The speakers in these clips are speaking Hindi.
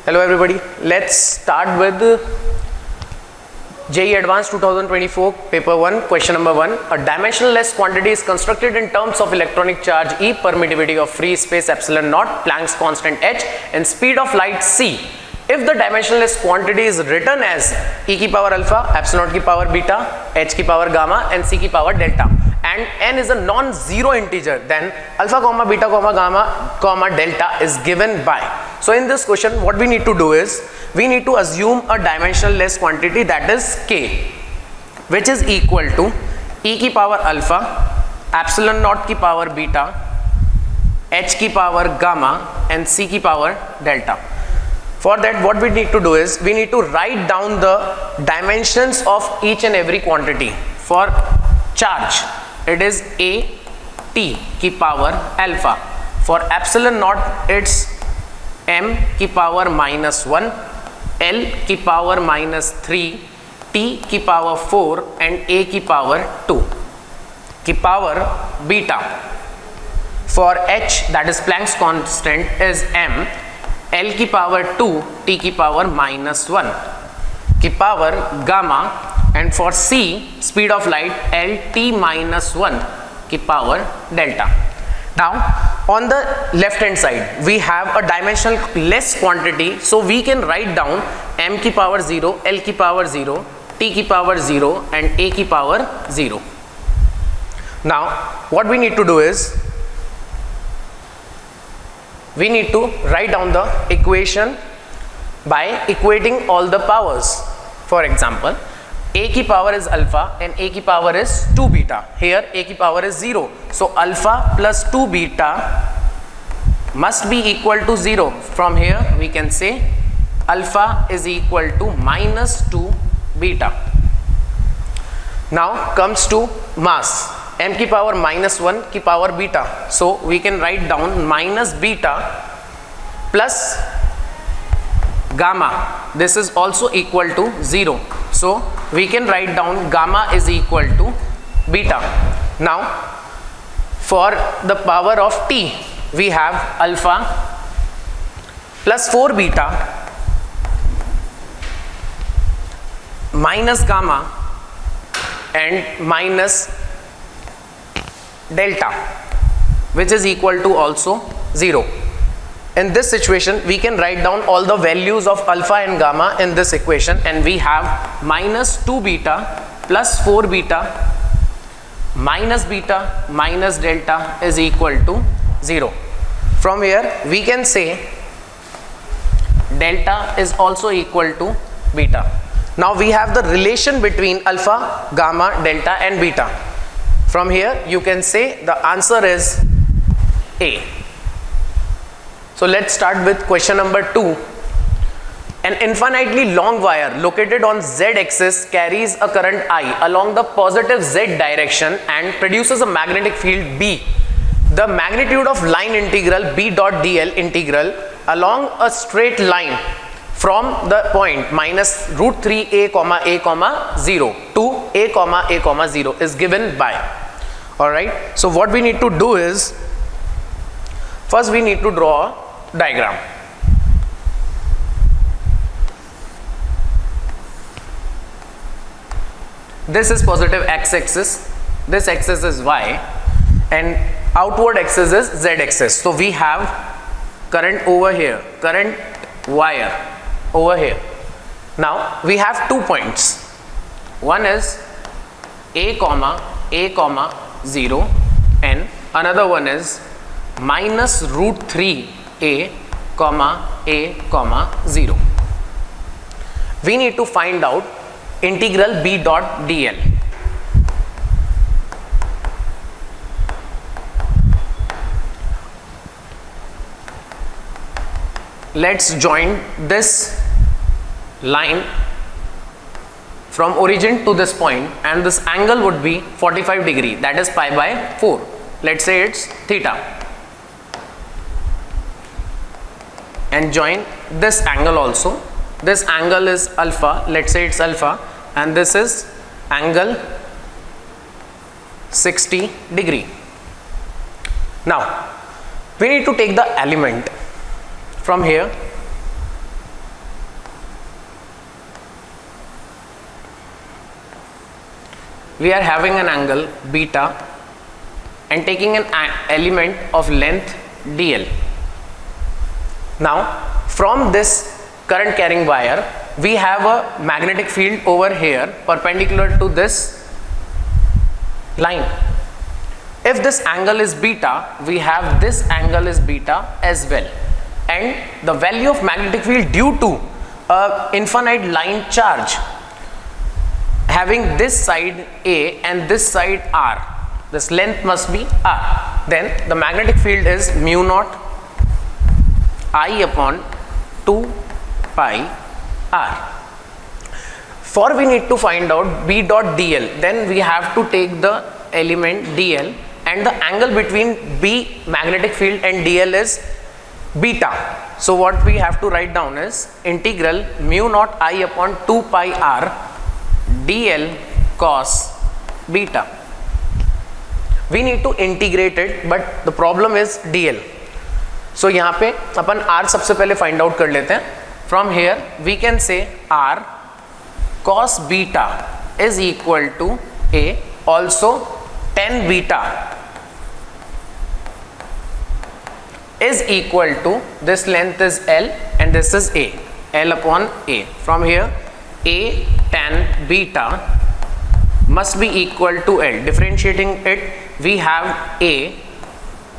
Hello everybody, let's start with JEE Advanced 2024 paper 1 question number 1. A dimensionless quantity is constructed in terms of electronic charge E, permittivity of free space epsilon naught, Planck's constant h and speed of light c. If the dimensionless quantity is written as e की power alpha, epsilon naught की power beta, h की power gamma and c की power delta and n is a non-zero integer, then alpha comma beta comma gamma comma delta is given by. So in this question what we need to do is we need to assume a dimensionless quantity, that is k, which is equal to e की power alpha, epsilon naught की power beta, h की power gamma and c की power delta. For that what we need to do is we need to write down the dimensions of each and every quantity. For charge it is a t की power alpha, for epsilon naught it's m की power -1, l की power -3, t की power 4 and a की power 2 की power beta. For h, that is Planck's constant, is m, l की power 2, t की power -1 की power gamma, and for c, speed of light, l t -1 की power delta. Now on the left hand side we have a dimensionless quantity, so we can write down m की power 0, l की power 0, t की power 0 and a की power 0. Now what we need to do is we need to write down the equation by equating all the powers. For example, a की power is alpha and a की power is 2 beta. Here a की power is 0, so alpha plus 2 beta must be equal to 0. From here we can say alpha is equal to -2 beta. Now comes to mass, m की power -1 की power beta, so we can write down minus beta plus gamma, this is also equal to 0, so we can write down gamma is equal to beta. Now for the power of t we have alpha plus 4 beta minus gamma and minus delta, which is equal to also 0. In this situation we can write down all the values of alpha and gamma in this equation, and we have -2 beta plus 4 beta minus beta minus delta is equal to 0. From here we can say delta is also equal to beta. Now we have the relation between alpha, gamma, delta and beta. From here you can say the answer is A. So let's start with question number 2. An infinitely long wire located on z-axis carries a current I along the positive z direction and produces a magnetic field B. The magnitude of line integral B dot dl integral along a straight line from the point -√3a, a, 0 to a, 0 is given by. Alright, so what we need to do is first we need to draw a diagram. This is positive x-axis, this axis is y and outward axis is z-axis. So we have current over here, current wire over here. Now we have 2 points, one is a, 0 and another one is -√3a, a, 0. We need to find out integral B dot dl. Let's join this line from origin to this point, and this angle would be 45 degree, that is pi by 4. Let's say it's theta, and join this angle also. This angle is alpha, let's say it's alpha, and this is angle 60 degree. Now we need to take the element from here. we are having an angle beta and taking an element of length dl. Now from this current carrying wire we have a magnetic field over here perpendicular to this line. If this angle is beta, we have this angle is beta as well, and the value of magnetic field due to a infinite line charge having this side A and this side R, this length must be R, then the magnetic field is mu naught I upon 2 pi R. For we need to find out B dot dl, then we have to take the element dl, and the angle between B magnetic field and dl is beta. So what we have to write down is integral mu naught I upon 2 pi R dl cos beta. We need to integrate it, but the problem is dl. So यहाँ पे अपन R सबसे पहले फाइंड आउट कर लेते हैं. From here we can say R cos beta is equal to A, also tan beta is equal to, this length is L and this is A, L upon A. From here A tan beta must be equal to L. Differentiating it, we have A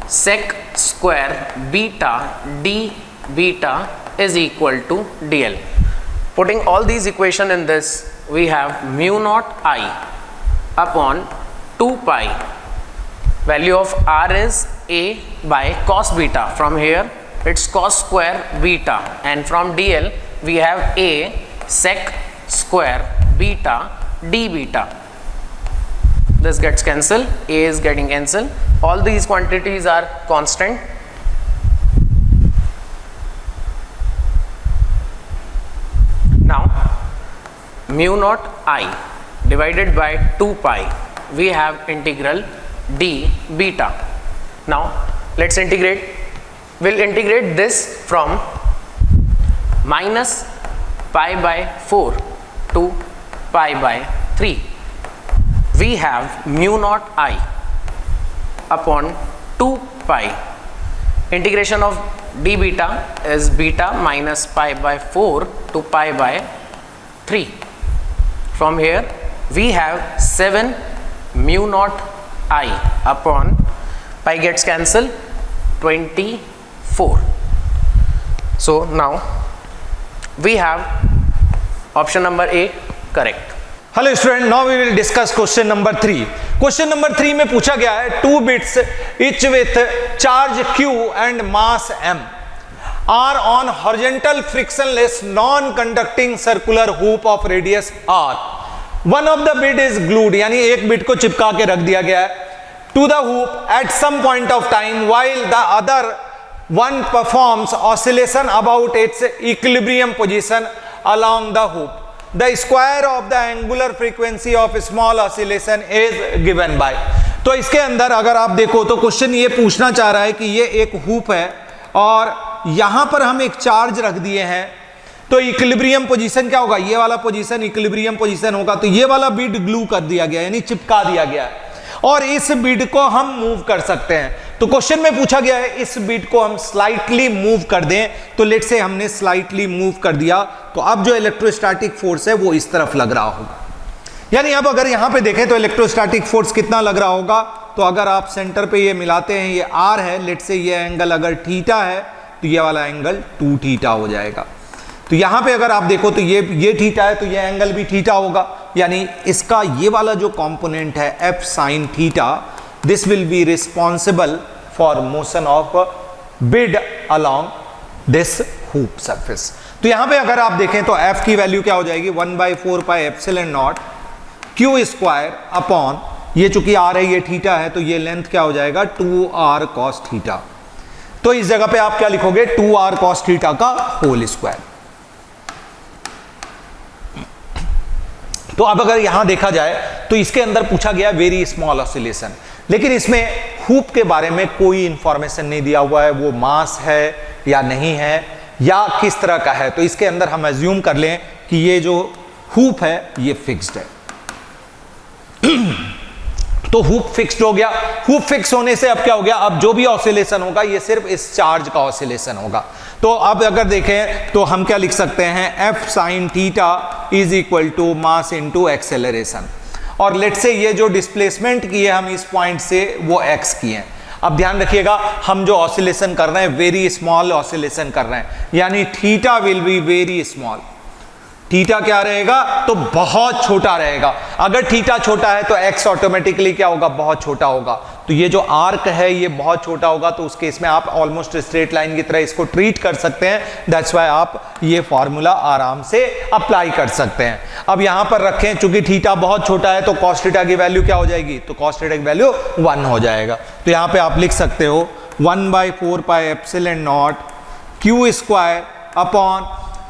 sec square beta d beta is equal to dl. Putting all these equation in this, we have mu naught I upon 2 pi, value of R is A by cos beta. From here it's cos square beta, and from dl we have A sec square beta d beta. This gets cancelled, A is getting cancelled, all these quantities are constant. Now mu naught I divided by 2 pi, we have integral d beta. Now let's integrate. We'll integrate this from minus pi by 4 to pi by 3. We have mu naught I upon 2 pi. Integration of d beta is beta minus pi by 4 to pi by 3. From here we have 7 mu naught I upon pi gets cancelled 24. So now we have option number A correct. Hello student, now we will discuss question number 3. Question number 3 में पूछा गया है 2 bits each with charge Q and mass M are on horizontal frictionless non-conducting circular hoop of radius R. One of the bit is glued, यानी एक बिट को चिपका के रख दिया गया है to the hoop at some point of time while the other one performs oscillation about its equilibrium position along the hoop. The square of the angular frequency of small oscillation is given by. तो इसके अंदर अगर आप देखो तो क्वेश्चन ये पूछना चाह रहा है कि ये एक हुप है और यहां पर हम एक चार्ज रख दिए हैं, तो इक्विलिब्रियम पोजीशन क्या होगा, ये वाला पोजीशन इक्विलिब्रियम पोजीशन होगा, तो ये वाला बिट ग्लू कर दिया गया यानी चिपका दिया गया है और इस बिट को हम मूव कर सकते हैं. तो क्वेश्चन में पूछा गया है इस बिट को हम स्लाइटली मूव कर दें, तो लेट से हमने स्लाइटली मूव कर दिया, तो अब जो इलेक्ट्रोस्टैटिक फोर्स है वो इस तरफ लग रहा होगा. यानी अब अगर यहां पे देखें तो इलेक्ट्रोस्टैटिक फोर्स कितना लग रहा होगा, तो अगर आप सेंटर पे ये मिलाते हैं, ये आर है, लेट से ये एंगल अगर थीटा है तो ये वाला एंगल 2 थीटा हो जाएगा. तो यहां पे अगर आप देखो तो ये थीटा है तो ये एंगल भी थीटा होगा, यानी इसका ये वाला जो कंपोनेंट है F sine theta, this will be responsible for motion of bid along this hoop surface. तो यहां पे अगर आप देखें तो एफ की वैल्यू क्या हो जाएगी 1/4 पाई epsilon not Q square upon, ये चूंकि आर है ये थीटा है तो ये लेंथ क्या हो जाएगा 2r cos थीटा. तो इस जगह पे आप क्या लिखोगे 2r cos थीटा का होल स्क्वायर. तो अब अगर यहां देखा जाए तो इसके अंदर पूछा गया वेरी स्मॉल ऑसिलेशन, लेकिन इसमें हुप के बारे में कोई इंफॉर्मेशन नहीं दिया हुआ है, वो मास है या नहीं है या किस तरह का है. तो इसके अंदर हम एज्यूम कर लें कि ये जो हुप है ये फिक्स्ड है. तो हुप फिक्स्ड हो गया। हुप फिक्स होने से अब क्या हो गया, अब जो भी ऑसिलेशन होगा ये सिर्फ इस चार्ज का ऑसिलेशन होगा। तो अब अगर देखें तो हम क्या लिख सकते हैं, F sin theta is equal to mass into acceleration. और लेट से ये जो डिस्प्लेसमेंट की है हम इस पॉइंट से वो x की है। अब ध्यान रखिएगा हम जो ऑसिलेशन कर रहे हैं वेरी स्मॉल ऑसिलेशन कर रहे हैं, यानी theta will be very small. Theta क्या रहेगा, तो बहुत छोटा रहेगा। अगर थीटा छोटा है तो x ऑटोमेटिकली क्या होगा, बहुत छोटा होगा। तो ये जो आर्क है ये बहुत छोटा होगा, तो उस केस में आप ऑलमोस्ट स्ट्रेट लाइन की तरह इसको ट्रीट कर सकते हैं। दैट्स वाई आप ये फॉर्मूला आराम से अप्लाई कर सकते हैं। अब यहां पर रखें, चूंकि थीटा बहुत छोटा है तो कॉस थीटा की वैल्यू क्या हो जाएगी, तो कॉस थीटा की वैल्यू 1 हो जाएगा। तो यहां पे आप लिख सकते हो 1/4 पाई epsilon not Q square upon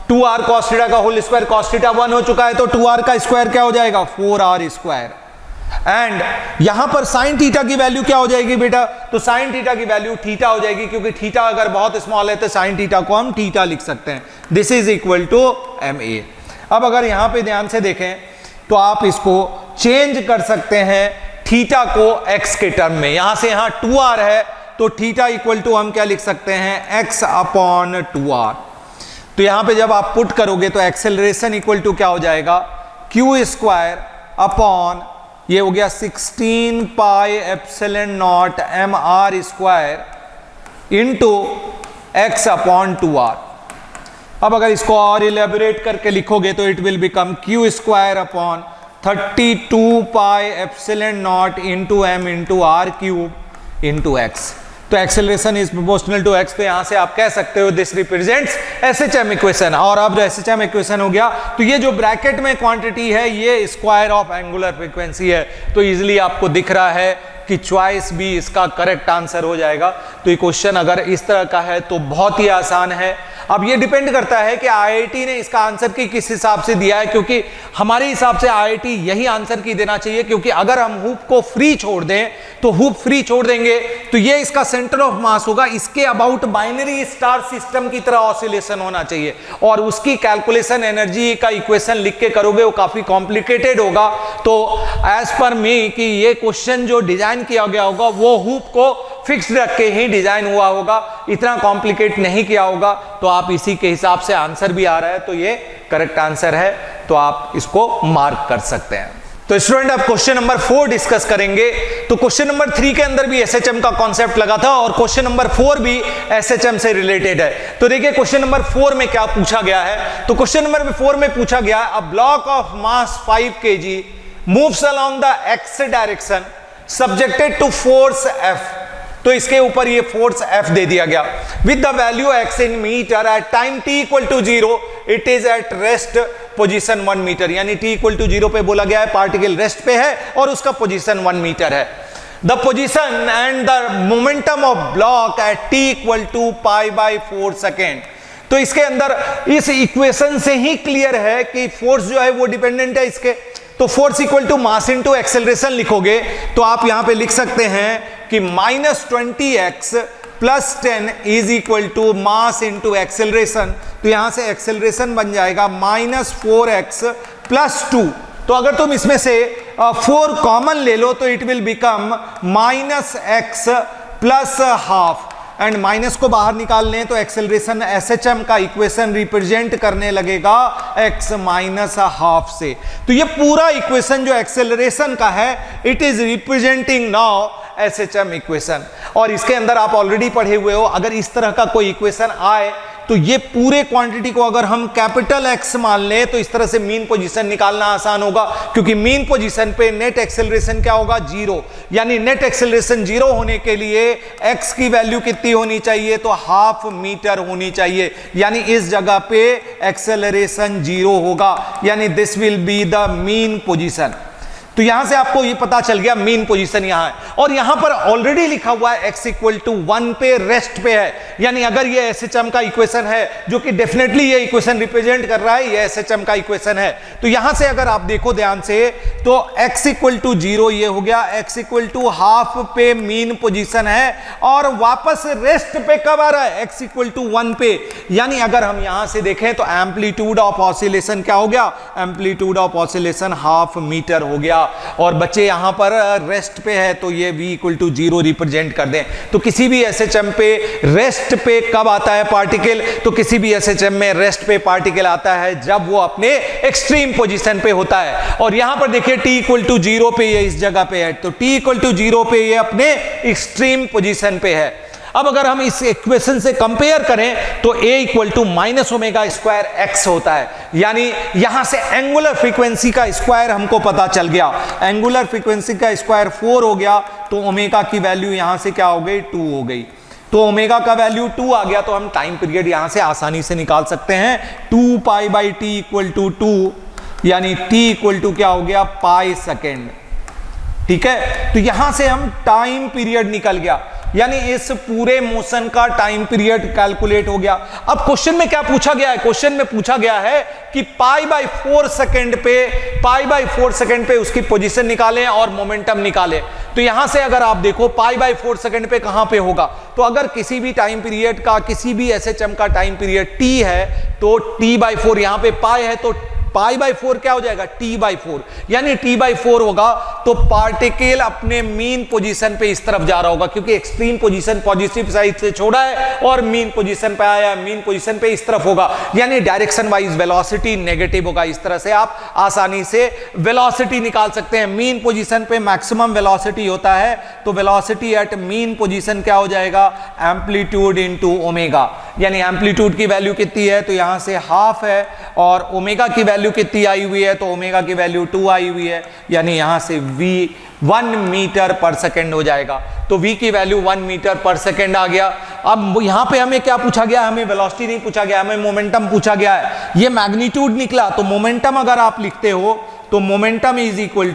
2r cos theta का होल स्क्वायर। cos थीटा 1 हो चुका है तो 2r का स्क्वायर क्या हो जाएगा, 4r स्क्वायर। एंड यहां पर sin थीटा की वैल्यू क्या हो जाएगी बेटा, तो sin थीटा की वैल्यू थीटा हो जाएगी, क्योंकि थीटा अगर बहुत स्मॉल है तो sin थीटा को हम थीटा लिख सकते हैं। This is equal to ma। अब अगर यहां पे ध्यान से देखें तो आप इसको चेंज कर सकते हैं थीटा को x के टर्म में। यहां से यहां 2r है तो थीटा इक्वल टू हम क्या लिख सकते हैं, x अपॉन 2r। तो यहां पे जब आप पुट करोगे तो एक्सेलरेशन इक्वल टू क्या हो जाएगा, क्यू स्क्वायर अपॉन ये हो गया 16 pi epsilon not M R square into X upon 2r। अब अगर इसको और इलेबोरेट करके लिखोगे तो it will become Q square upon 32 pi epsilon not into M into R cube into X. तो acceleration is proportional to X. तो यहां से आप कह सकते हो दिस रिप्रेजेंट्स एसएचएम इक्वेशन। और अब एसएचएम इक्वेशन हो गया तो ये जो ब्रैकेट में क्वांटिटी है ये स्क्वायर ऑफ एंगुलर फ्रीक्वेंसी है। तो इजीली आपको दिख रहा है कि चॉइस बी इसका करेक्ट आंसर हो जाएगा। तो ये क्वेश्चन अगर इस तरह का है तो बहुत ही आसान है। अब ये डिपेंड करता है कि आईआईटी ने इसका आंसर की किस हिसाब से दिया है, क्योंकि हमारे हिसाब से आईआईटी यही आंसर की देना चाहिए, क्योंकि अगर हम हुप को फ्री छोड़ दें तो हुप फ्री छोड़ देंगे तो ये इसका सेंटर ऑफ मास होगा, इसके अबाउट बाइनरी स्टार सिस्टम की तरह ऑसिलेशन होना चाहिए। और उसकी कैलकुलेशन एनर्जी का इक्वेशन लिख के करोगे वो काफी कॉम्प्लिकेटेड होगा। तो एज पर मी कि ये क्वेश्चन जो डिजाइन किया गया होगा वो हुप को फिक्स्ड रख के ही डिजाइन हुआ होगा, इतना कॉम्प्लिकेट नहीं किया होगा। तो आप इसी के हिसाब से आंसर भी आ रहा है, तो ये करेक्ट आंसर है, तो आप इसको मार्क कर सकते हैं। तो स्टूडेंट अब क्वेश्चन नंबर 4 डिस्कस करेंगे। तो क्वेश्चन नंबर 3 के अंदर भी एसएचएम का कॉन्सेप्ट लगा था और क्वेश्चन नंबर 4 भी एसएचएम से रिलेटेड है। तो देखिए क्वेश्चन नंबर 4 में क्या पूछा गया है। तो क्वेश्चन नंबर 4 में पूछा गया a block of mass 5 kg moves along the X direction subjected to force F। तो इसके ऊपर ये फोर्स F दे दिया गया with the value x in metre at time t equal to 0 it is at rest position 1 metre. यानी t इक्वल टू 0 पे बोला गया है, पार्टिकल रेस्ट पे है और उसका पोजीशन 1 मीटर है। The position and the momentum of block at t equal to π/4 second. तो इसके अंदर इस इक्वेशन से ही क्लियर है कि फोर्स जो है वो डिपेंडेंट है इसके। तो force equal to mass into acceleration लिखोगे तो आप यहां पे लिख सकते हैं कि -20x plus 10 is equal to mass into acceleration. तो यहां से एक्सेलरेशन बन जाएगा -4x प्लस 2। तो अगर तुम इसमें से 4 कॉमन ले लो तो it will become -x plus half. And minus को बाहर निकाल लें तो एक्सेलरेशन एसएचएम का इक्वेशन रिप्रेजेंट करने लगेगा x माइनस हाफ से। तो ये पूरा इक्वेशन जो एक्सेलरेशन का है it is representing now SHM equation. और इसके अंदर आप ऑलरेडी पढ़े हुए हो, अगर इस तरह का कोई इक्वेशन आए तो ये पूरे क्वांटिटी को अगर हम कैपिटल X मान लें तो इस तरह से मीन पोजीशन निकालना आसान होगा, क्योंकि मीन पोजीशन पे नेट एक्सेलरेशन क्या होगा, 0। यानी नेट एक्सेलरेशन 0 होने के लिए x की वैल्यू कितनी होनी चाहिए, तो हाफ मीटर होनी चाहिए। यानी इस जगह पे एक्सेलरेशन 0 होगा, यानी this will be the mean position. तो यहां से आपको ये पता चल गया मीन पोजीशन यहां है। और यहां पर ऑलरेडी लिखा हुआ है x इक्वल टू 1 पे रेस्ट पे है। यानी अगर ये एसएचएम का इक्वेशन है, जो कि डेफिनेटली ये इक्वेशन रिप्रेजेंट कर रहा है, ये एसएचएम का इक्वेशन है। तो यहां से अगर आप देखो ध्यान से तो x इक्वल टू 0 ये हो गया, x इक्वल टू हाफ पे मीन पोजीशन है और वापस रेस्ट पे कब आ रहा है, x इक्वल टू 1 पे। यानी अगर हम यहां से देखें तो एम्पलीट्यूड ऑफ ऑसिलेशन क्या हो गया, amplitude of oscillation half metre हो गया। और बच्चे यहाँ पर रेस्ट पे है तो ये v इक्वल टू 0 रिप्रेजेंट कर दें। तो किसी भी SHM पे रेस्ट पे कब आता है पार्टिकल, तो किसी भी SHM में रेस्ट पे पार्टिकल आता है जब वो अपने एक्सट्रीम पोजीशन पे होता है। और यहाँ पर देखिए t इक्वल टू 0 पे ये इस जगह पे है, तो t इक्वल टू 0 पे ये अपने एक्सट्रीम पोजीशन पे है। अब अगर हम इस इक्वेशन से कंपेयर करें तो a equal to minus omega square X होता है, यानी यहां से एंगुलर फ्रीक्वेंसी का स्क्वायर हमको पता चल गया। एंगुलर फ्रीक्वेंसी का स्क्वायर 4 हो गया, तो ओमेगा की वैल्यू यहां से क्या हो गई, 2 हो गई। तो ओमेगा का वैल्यू 2 आ गया, तो हम टाइम पीरियड यहां से आसानी से निकाल सकते हैं। 2 pi by T equal to 2, यानी t इक्वल टू क्या हो गया, पाई सेकेंड। ठीक है, तो यहां से हम टाइम पीरियड निकल गया, यानी इस पूरे मोशन का टाइम पीरियड कैलकुलेट हो गया। अब क्वेश्चन में क्या पूछा गया है, क्वेश्चन में पूछा गया है कि पाई बाई 4 सेकेंड पे उसकी पोजीशन निकालें और मोमेंटम निकालें। तो यहां से अगर आप देखो पाई बाई 4 सेकेंड पे कहां पे होगा, तो अगर किसी भी टाइम पीरियड का, किसी भी SHM का टाइम पीरियड t है तो t बाई 4, यहां पे पाई है तो पाई बाई 4 क्या हो जाएगा, t बाई 4, यानी t बाई 4 होगा तो पार्टिकल अपने मीन पोजीशन पे इस तरफ जा रहा होगा, क्योंकि एक्सट्रीम पोजीशन पॉजिटिव साइड से छोड़ा है और मीन पोजीशन पे आया, मीन पोजीशन पे इस तरफ होगा, यानी डायरेक्शन वाइज वेलोसिटी नेगेटिव होगा। इस तरह से आप आसानी से वेलोसिटी निकाल सकते हैं। मीन पोजीशन पे मैक्सिमम वेलोसिटी होता है, तो वेलोसिटी एट मीन पोजीशन क्या हो जाएगा, एम्पलीट्यूड इनटू ओमेगा, यानी एम्पलीट्यूड की वैल्यू कितनी है, तो यहां से हाफ है, और ओमेगा की वैल्यू कितनी आई हुई है, तो ओमेगा की वैल्यू 2 आई हुई है, यानी यहां से v 1 मीटर पर सेकेंड हो जाएगा। तो v की वैल्यू 1 मीटर पर सेकेंड आ गया। अब यहां पे हमें क्या पूछा गया, हमें वेलोसिटी नहीं पूछा गया, हमें मोमेंटम पूछा गया है। ये मैग्नीट्यूड निकला, तो मोमेंटम अगर आप लिखते हो तो momentum is equal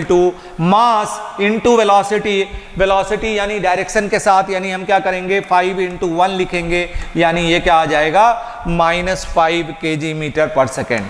to mass into velocity, velocity यानी डायरेक्शन के साथ, यानी हम क्या करेंगे 5 इंटू 1 लिखेंगे, यानी ये क्या आ जाएगा -5 kg मीटर पर सेकेंड,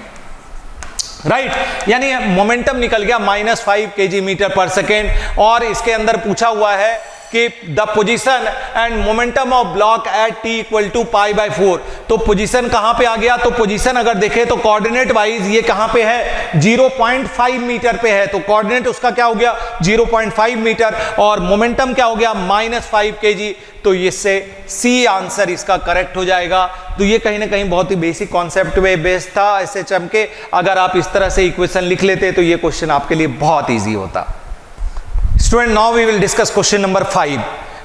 राइट। यानी मोमेंटम निकल गया -5 kg मीटर पर सेकेंड। और इसके अंदर पूछा हुआ है कि the position and momentum of block at t equal to pi by 4, तो पोजीशन कहां पे आ गया, तो पोजीशन अगर देखें तो कोऑर्डिनेट वाइज ये कहां पे है, 0.5 मीटर पे है, तो कोऑर्डिनेट उसका क्या हो गया 0.5 मीटर, और मोमेंटम क्या हो गया -5 kg, तो इससे सी आंसर इसका करेक्ट हो जाएगा। तो ये कहीं ना कहीं बहुत ही बेसिक कॉन्सेप्ट में बेस्ड था SHM के। अगर आप इस तरह से इक्वेशन लिख लेते तो ये क्वेश्चन आपके लिए बहुत ईजी होता। Student, now we will discuss question number 5।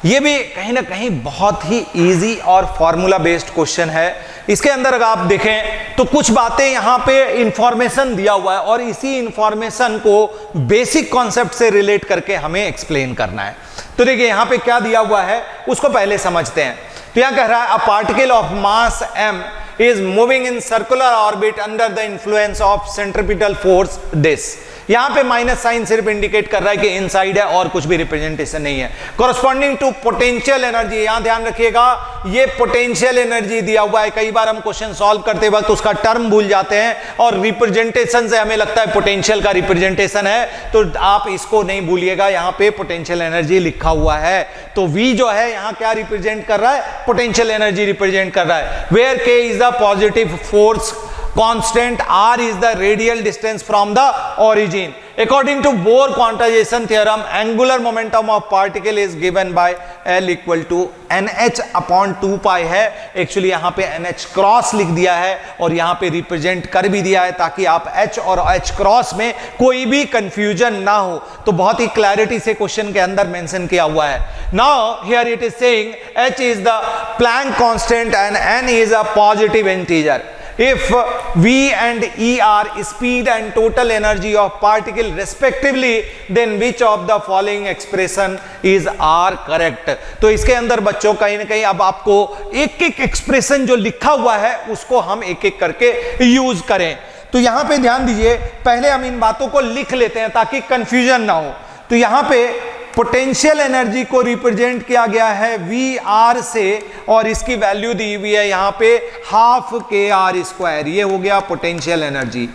ये भी कहीं ना कहीं बहुत ही इजी और फॉर्मूला बेस्ड क्वेश्चन है। इसके अंदर अगर आप देखें तो कुछ बातें यहाँ पे इंफॉर्मेशन दिया हुआ है, और इसी इंफॉर्मेशन को बेसिक कॉन्सेप्ट से रिलेट करके हमें एक्सप्लेन करना है। तो देखिए यहाँ पे क्या दिया हुआ है उसको पहले समझते हैं। तो यहाँ कह रहा है a particle of mass m is moving in circular orbit under the influence of centripetal force this। यहां पे माइनस साइन सिर्फ इंडिकेट कर रहा है कि इनसाइड है और कुछ भी रिप्रेजेंटेशन नहीं है। कॉरस्पॉन्डिंग टू पोटेंशियल एनर्जी, यहां ध्यान रखिएगा ये पोटेंशियल एनर्जी दिया हुआ है। कई बार हम क्वेश्चन सॉल्व करते वक्त उसका टर्म भूल जाते हैं और रिप्रेजेंटेशन से हमें लगता है पोटेंशियल का रिप्रेजेंटेशन है, तो आप इसको नहीं भूलिएगा, यहां पे पोटेंशियल एनर्जी लिखा हुआ है। तो V जो है यहां क्या रिप्रेजेंट कर रहा है, पोटेंशियल एनर्जी रिप्रेजेंट कर रहा है। Where K is the positive force constant, r is the radial distance from the origin. According to Bohr quantization theorem, angular momentum of particle is given by L equal to NH upon 2 pi है। एक्चुअली यहाँ पे NH क्रॉस लिख दिया है और यहाँ पे रिप्रेजेंट कर भी दिया है ताकि आप H और H क्रॉस में कोई भी कंफ्यूजन ना हो। तो बहुत ही क्लैरिटी से क्वेश्चन के अंदर मेंशन किया हुआ है। Now here it is saying H is the Planck constant and N is a positive integer. If V and E are speed and total energy of particle respectively, then which of the following expression is R correct? तो इसके अंदर बच्चों कहीं ना कहीं अब आपको एक एक एक्सप्रेशन जो लिखा हुआ है उसको हम एक एक करके यूज करें। तो यहां पे ध्यान दीजिए, पहले हम इन बातों को लिख लेते हैं ताकि कंफ्यूजन ना हो। तो यहां पे पोटेंशियल एनर्जी को रिप्रेजेंट किया गया है VR से और इसकी वैल्यू दी हुई है यहाँ पे ½ ये हो गया पोटेंशियल एनर्जी।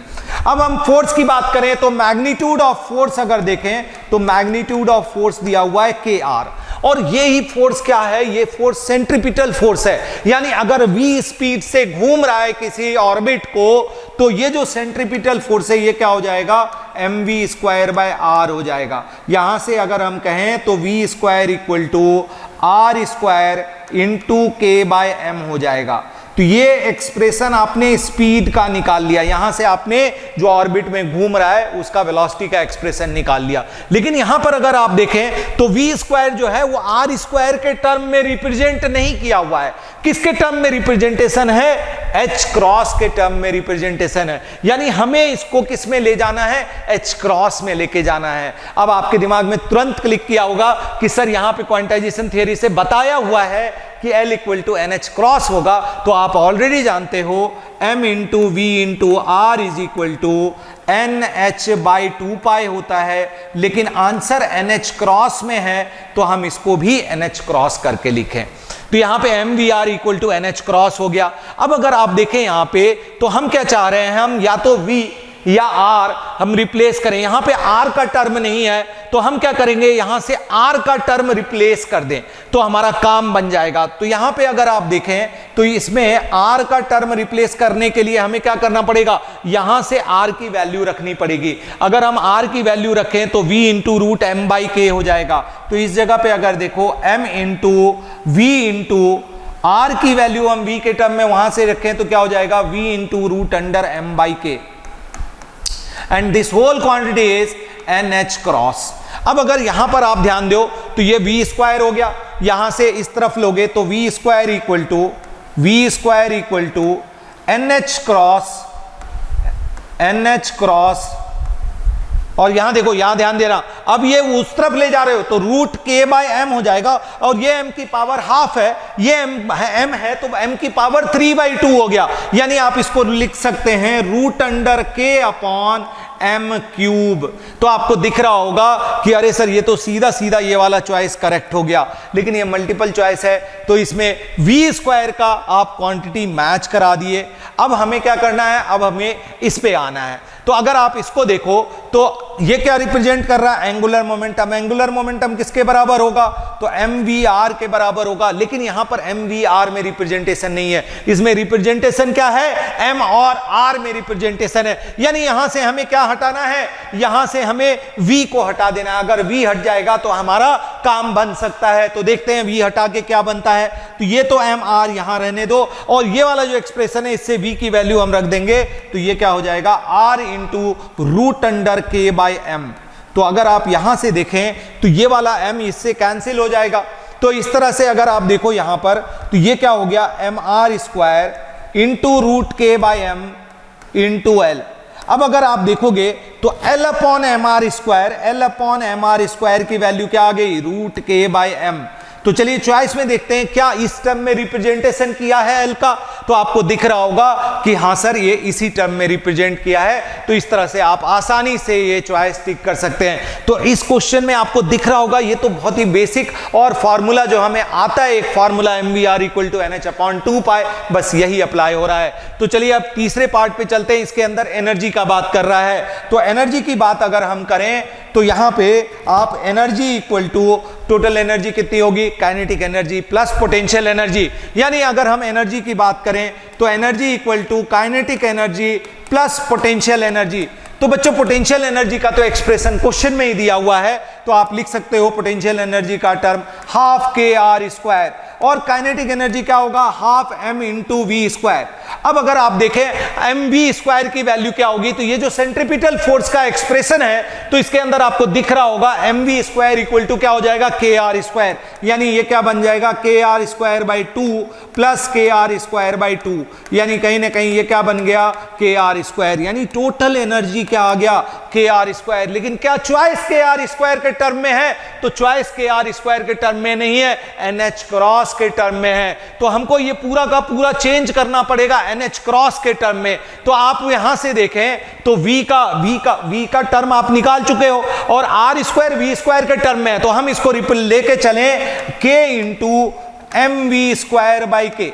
अब हम फोर्स की बात करें तो मैग्नीट्यूड ऑफ फोर्स अगर देखें तो मैग्नीट्यूड ऑफ फोर्स दिया हुआ है KR, और ये ही फोर्स क्या है, ये फोर्स सेंट्रीपिटल फोर्स है। यानी अगर V स्पीड से घूम रहा है किसी ऑर्बिट को तो ये जो सेंट्रीपिटल फोर्स है ये क्या हो जाएगा M V square by R हो जाएगा। यहां से अगर हम कहें तो V square equal to R square into K by M हो जाएगा। तो ये एक्सप्रेशन आपने स्पीड का निकाल लिया, यहां से आपने जो ऑर्बिट में घूम रहा है उसका वेलोसिटी का एक्सप्रेशन निकाल लिया। लेकिन यहां पर अगर आप देखें तो वी स्क्वायर जो है वो आर स्क्वायर के टर्म में रिप्रेजेंट नहीं किया हुआ है। किसके टर्म में रिप्रेजेंटेशन है? एच क्रॉस के टर्म में रिप्रेजेंटेशन है। यानी हमें इसको किस में ले जाना है? एच क्रॉस में लेके जाना है। अब आपके दिमाग में तुरंत क्लिक किया होगा कि सर यहां पे क्वांटाइजेशन थियरी से बताया हुआ है कि L equal to N H cross होगा। तो आप ऑलरेडी जानते हो m into V into R is equal to N H by 2 pi होता है, लेकिन आंसर एन एच क्रॉस में है तो हम इसको भी एन एच क्रॉस करके लिखें। तो यहां पे M V R equal to N H cross हो गया। अब अगर आप देखें यहां पे तो हम क्या चाह रहे हैं, हम या तो v या r हम रिप्लेस करें। यहां पे r का टर्म नहीं है तो हम क्या करेंगे, यहां से r का टर्म रिप्लेस कर दें तो हमारा काम बन जाएगा। तो यहां पे अगर आप देखें तो इसमें r का टर्म रिप्लेस करने के लिए हमें क्या करना पड़ेगा, यहां से r की वैल्यू रखनी पड़ेगी। अगर हम r की वैल्यू रखें तो v into root M by K हो जाएगा। तो इस जगह पे अगर देखो m into V into R की वैल्यू हम v के टर्म में वहां से रखें तो क्या हो जाएगा, v into root under M by K, and this whole quantity is H H क्रॉस। अब अगर यहां पर आप ध्यान दो तो ये वी स्क्वायर हो गया, यहां से इस तरफ लोगे तो V square equal to N H cross, और यहां देखो, यहां ध्यान देना, अब ये उस तरफ ले जा रहे हो तो रूट के बाय एम हो जाएगा, और ये m की पावर हाफ है, ये m है तो m की पावर 3/2 हो गया। यानी आप इसको लिख सकते हैं रूट अंडर के अपॉन m क्यूब। तो आपको दिख रहा होगा कि अरे सर ये तो सीधा सीधा ये वाला चॉइस करेक्ट हो गया, लेकिन ये मल्टीपल चॉइस है तो इसमें v स्क्वायर का आप क्वांटिटी मैच करा दिए। अब हमें क्या करना है, अब हमें इस पे आना है। तो अगर आप इसको देखो तो ये क्या रिप्रेजेंट कर रहा है, एंगुलर मोमेंटम। एंगुलर मोमेंटम किसके बराबर होगा, तो एम वी आर के बराबर होगा। लेकिन यहां पर एम वी आर में रिप्रेजेंटेशन नहीं है, इसमें रिप्रेजेंटेशन क्या है, एम और आर में रिप्रेजेंटेशन है। यानी यहां से हमें क्या हटाना है, यहां से हमें v को हटा देना है। अगर v हट जाएगा तो हमारा काम बन सकता है। तो देखते हैं v हटा के क्या बनता है। तो ये तो एम आर यहां रहने दो, और ये वाला जो एक्सप्रेशन है इससे v की वैल्यू हम रख देंगे तो ये क्या हो जाएगा, r into root under K by M. तो अगर आप यहां से देखें तो ये वाला m इससे कैंसिल हो जाएगा। तो इस तरह से अगर आप देखो यहां पर तो ये क्या हो गया, M R square into root K by M into L. अब अगर आप देखोगे तो L upon M R square की वैल्यू क्या आ गई, रूट के बाय एम। तो चलिए चॉइस में देखते हैं क्या इस टर्म में रिप्रेजेंटेशन किया है L का। तो आपको दिख रहा होगा कि हाँ सर ये इसी टर्म में रिप्रेजेंट किया है। तो इस तरह से आप आसानी से ये चॉइस टिक कर सकते हैं। तो इस क्वेश्चन में आपको दिख रहा होगा ये तो बहुत ही बेसिक और फॉर्मूला जो हमें आता है, एक formula M V R equal to N H upon 2 pi, बस यही अप्लाई हो रहा है। तो चलिए अब तीसरे पार्ट पे चलते हैं। इसके अंदर एनर्जी का बात कर रहा है। तो एनर्जी की बात अगर हम करें तो यहां पे आप energy equal to total energy कितनी होगी, kinetic energy plus potential energy. यानी अगर हम एनर्जी की बात करें तो energy equal to kinetic energy plus potential energy. तो बच्चों पोटेंशियल एनर्जी का तो एक्सप्रेशन क्वेश्चन में ही दिया हुआ है, तो आप लिख सकते हो पोटेंशियल एनर्जी का term half K R square, और काइनेटिक एनर्जी क्या होगा, half M into V square. अब अगर आप देखें एम वी स्क्वायर की वैल्यू क्या होगी, तो ये जो सेंट्रीपिटल फोर्स का एक्सप्रेशन है तो इसके अंदर आपको दिख रहा होगा M V square equal to क्या हो जाएगा, के आर स्क्वायर। यानी ये क्या बन जाएगा, के आर स्क्वायर बाई 2 प्लस के आर स्क्वायर बाई 2। यानी कहीं ना कहीं ये क्या बन गया, के आर स्क्वायर। यानी टोटल एनर्जी क्या आ गया, के आर स्क्वायर। लेकिन क्या चॉइस के आर स्क्वायर के टर्म में है, तो चॉइस के आर स्क्वायर के टर्म में नहीं है, एन एच क्रॉस के टर्म में है। तो हमको ये पूरा का पूरा चेंज करना पड़ेगा एन एच क्रॉस के टर्म में। तो आप यहां से देखें तो v का टर्म आप निकाल चुके हो, और आर स्क्वायर वी स्क्वायर के टर्म में है। तो हम इसको लेके चलें k into M V square by K,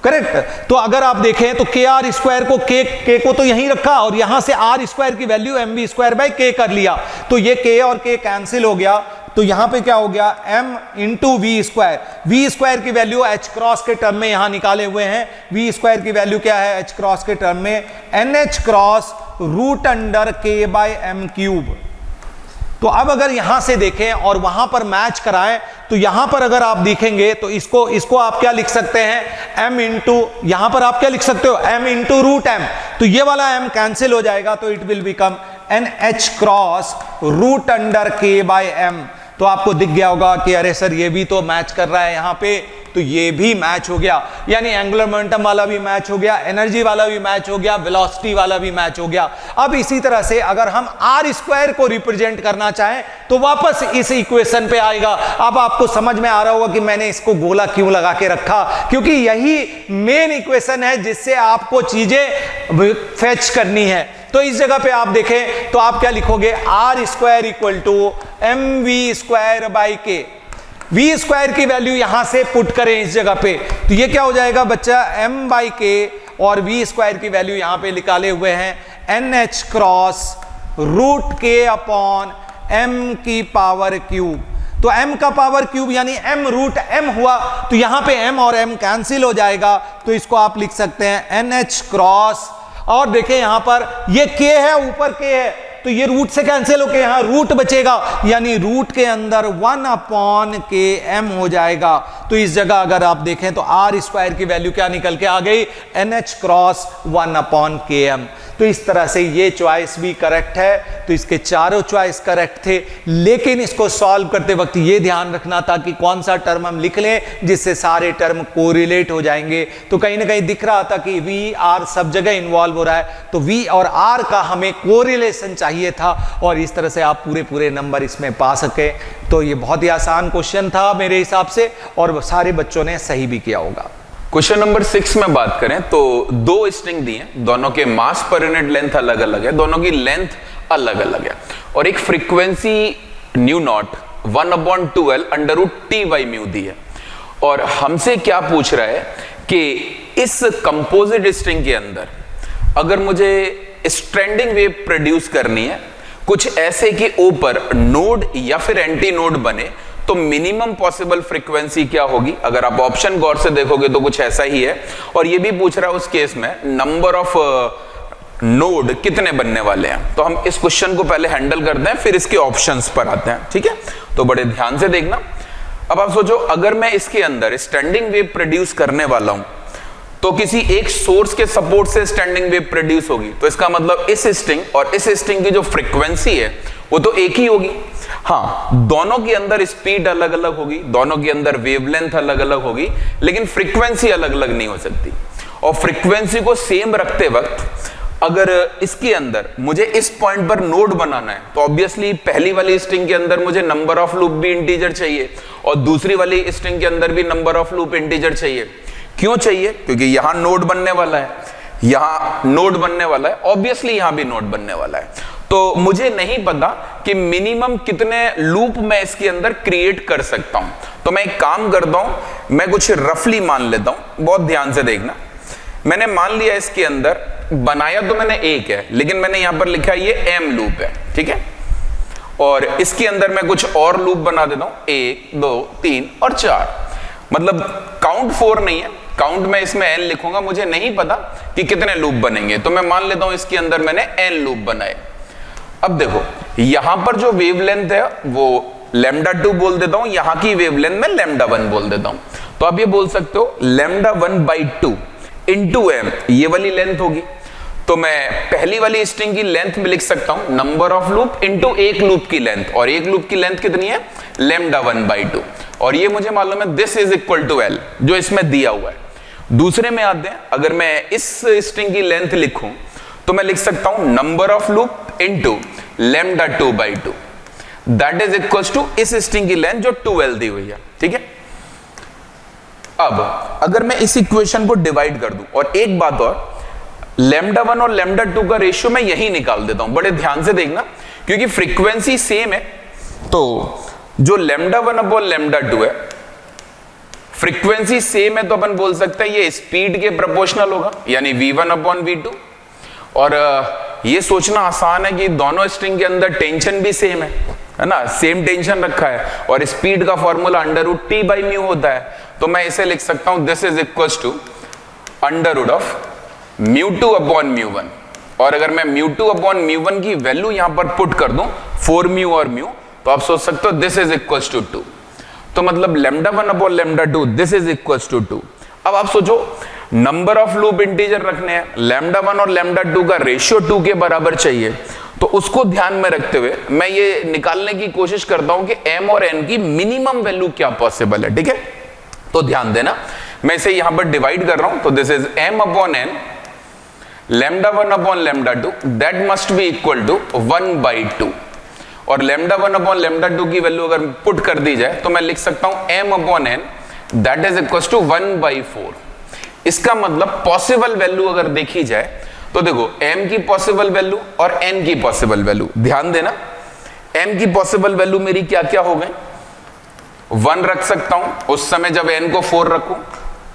correct. तो अगर आप देखें तो के आर स्क्वायर को के को तो यहीं रखा, और यहां से आर स्क्वायर की value M V square by K कर लिया। तो ये के और के कैंसिल हो गया। तो यहां पे क्या हो गया, m इंटू वी स्क्वायर की वैल्यू एच क्रॉस के टर्म में यहां निकाले हुए हैं। वी स्क्वायर की वैल्यू क्या है एच क्रॉस के टर्म में, N H cross root under K by M cube. तो अब अगर यहां से देखें और वहां पर मैच कराएं तो यहां पर अगर आप देखेंगे तो इसको आप क्या लिख सकते हैं, m इंटू, यहां पर आप क्या लिख सकते हो, m इंटू रूट एम। तो ये वाला m कैंसिल हो जाएगा तो it will become NH cross root under K by m। तो आपको दिख गया होगा कि अरे सर ये भी तो मैच कर रहा है यहां पे, तो ये भी मैच हो गया, यानी एंगुलर मोमेंटम वाला भी मैच हो गया, एनर्जी वाला भी मैच हो गया, वेलोसिटी वाला भी मैच हो गया। अब इसी तरह से अगर हम आर स्क्वायर को रिप्रेजेंट करना चाहें तो वापस इस इक्वेशन पे आएगा। अब आपको समझ में आ रहा होगा कि मैंने इसको गोला क्यों लगा के रखा, क्योंकि यही मेन इक्वेशन है जिससे आपको चीजें फेच करनी है। तो इस जगह पे आप देखें तो आप क्या लिखोगे, R square equal to M V square by K. V square की वैल्यू यहां से पुट करें इस जगह पे, तो ये क्या हो जाएगा बच्चा, एम बाई के, और वी स्क्वायर की वैल्यू यहां पे निकाले हुए हैं एन एच क्रॉस रूट के अपॉन एम की पावर क्यूब। तो m का पावर क्यूब यानी m रूट m हुआ, तो यहां पे m और m कैंसिल हो जाएगा, तो इसको आप लिख सकते हैं NH क्रॉस, और देखें यहां पर ये k है, ऊपर k है, तो ये रूट से कैंसिल होकर यहां रूट बचेगा, यानी रूट के अंदर 1 अपॉन के m हो जाएगा। तो इस जगह अगर आप देखें तो आर स्क्वायर की वैल्यू क्या निकल के आ गई, NH क्रॉस 1 अपॉन के m। तो इस तरह से ये चॉइस भी करेक्ट है। तो इसके चारों चॉइस करेक्ट थे, लेकिन इसको सॉल्व करते वक्त ये ध्यान रखना था कि कौन सा टर्म हम लिख लें जिससे सारे टर्म कोरिलेट हो जाएंगे। तो कहीं ना कहीं दिख रहा था कि वी आर सब जगह इन्वॉल्व हो रहा है, तो वी और आर का हमें कोरिलेशन चाहिए था, और इस तरह से आप पूरे पूरे नंबर इसमें पा सके। तो ये बहुत ही आसान क्वेश्चन था मेरे हिसाब से, और सारे बच्चों ने सही भी किया होगा। क्वेश्चन नंबर 6 में बात करें तो दो स्ट्रिंग दिए, दोनों के मास पर यूनिट लेंथ अलग अलग है, दोनों की लेंथ अलग अलग है, और एक frequency nu not 1/2L under root T by mu दी है। और हमसे क्या पूछ रहा है कि इस कंपोजिट स्ट्रिंग के अंदर अगर मुझे स्ट्रैंडिंग वेव प्रोड्यूस करनी है कुछ ऐसे कि ऊपर नोड या फिर एंटी नोड बने, तो मिनिमम पॉसिबल फ्रीक्वेंसी क्या होगी। अगर आप ऑप्शन गौर से देखोगे तो कुछ ऐसा ही है, और ये भी पूछ रहा है उस केस में नंबर ऑफ नोड कितने बनने वाले हैं। तो हम इस क्वेश्चन को पहले हैंडल करते हैं, फिर इसके ऑप्शंस पर आते हैं, ठीक है। तो बड़े ध्यान से देखना। अब आप सोचो, अगर मैं इसके अंदर स्टैंडिंग वेव प्रोड्यूस करने वाला हूं तो किसी एक सोर्स के सपोर्ट से स्टैंडिंग वेव प्रोड्यूस होगी, तो इसका मतलब इस स्ट्रिंग और इस स्ट्रिंग की जो फ्रीक्वेंसी है वो तो एक ही होगी। हाँ, दोनों के अंदर स्पीड अलग अलग होगी, दोनों के अंदर वेवलेंथ अलग अलग होगी, लेकिन फ्रीक्वेंसी अलग अलग नहीं हो सकती। और फ्रीक्वेंसी को सेम रखते वक्त अगर इसके अंदर मुझे इस पॉइंट पर नोड बनाना है, तो ऑब्वियसली पहली वाली स्ट्रिंग के अंदर मुझे नंबर ऑफ लूप भी इंटीजर चाहिए, और दूसरी वाली स्ट्रिंग के अंदर भी नंबर ऑफ लूप इंटीजर चाहिए। क्यों चाहिए? क्योंकि यहां नोड बनने वाला है, यहां नोड बनने वाला है, ऑब्वियसली यहां भी नोड बनने वाला है। तो मुझे नहीं पता कि मिनिमम कितने लूप मैं इसके अंदर क्रिएट कर सकता हूं। तो मैं एक काम करता हूं, मैं कुछ रफली मान लेता हूं, बहुत ध्यान से देखना। मैंने मान लिया इसके अंदर, बनाया तो मैंने एक है, लेकिन मैंने यहां पर लिखा ये एम लूप है, ठीक है। और इसके अंदर मैं कुछ और लूप बना देता हूं, 1 2 3 और 4, मतलब काउंट 4 नहीं है, काउंट में इसमें n लिखूंगा, मुझे नहीं पता कि कितने लूप बनेंगे। तो मैं मान लेता हूं इसके अंदर मैंने n लूप बनाए। अब देखो, यहां पर जो वेवलेंथ है वो λ2 बोल देता हूं, यहां की वेवलेंथ में λ1 बोल देता हूं। तो आप ये बोल सकते हो λ1/2 इंटू m, ये वाली लेंथ होगी। तो मैं पहली वाली स्ट्रिंग की लेंथ में लिख सकता हूं नंबर ऑफ लूप इंटू एक लूप की लेंथ, और एक लूप की लेंथ कितनी है, λ1/2, और ये मुझे मालूम है this is equal to l, जो इसमें दिया हुआ है। दूसरे में आते हैं, अगर मैं इस स्ट्रिंग की लेंथ लिखूं तो मैं लिख सकता हूं number of loop into λ2/2, that is equal to इस स्ट्रिंग की लेंथ जो 2l दी हुई है, ठीक है। अब अगर मैं इस इक्वेशन को डिवाइड कर दूं, और एक बात और, λ1 और λ2 का रेशियो मैं यही निकाल देता हूं, बड़े ध्यान से देखना, क्योंकि फ्रीक्वेंसी सेम है। तो जो λ1/λ2 है, फ्रीक्वेंसी सेम है, तो अपन बोल सकते हैं ये स्पीड के प्रोपोर्शनल होगा, यानी v1/v2। और ये सोचना आसान है कि दोनों स्ट्रिंग के अंदर टेंशन भी सेम है ना, सेम टेंशन रखा है, और स्पीड का फॉर्मूला √T/μ होता है। तो मैं इसे लिख सकता हूं दिस इज इक्वल टू √μ2/μ1, और अगर मैं μ2 अपॉन μ1 की वैल्यू यहां पर पुट कर दूं 4μ और μ, तो आप सोच सकते हो दिस इज इक्वल्स टू 2, तो मतलब λ1 upon λ2 this is equals to 2। अब आप सोचो नंबर ऑफ लूप इंटीजर रखने हैं, λ1 और λ2 का रेशियो 2 के बराबर चाहिए, तो उसको ध्यान में रखते हुए मैं ये निकालने की कोशिश करता हूं कि m और n की मिनिमम वैल्यू क्या पॉसिबल है। ठीक है, तो ध्यान देना, मैं इसे यहां पर डिवाइड कर रहा हूं, तो this is m upon n λ1 upon λ2 that must be equal to 1/2, और λ1 अपॉन λ2 की वैल्यू अगर पुट कर दी जाए तो मैं लिख सकता हूं m upon n that is equal to 1/4। इसका मतलब पॉसिबल वैल्यू अगर देखी जाए तो देखो m की पॉसिबल वैल्यू और n की पॉसिबल वैल्यू, ध्यान देना m की पॉसिबल वैल्यू मेरी क्या क्या हो गई, 1 रख सकता हूं उस समय जब n को 4 रखूं,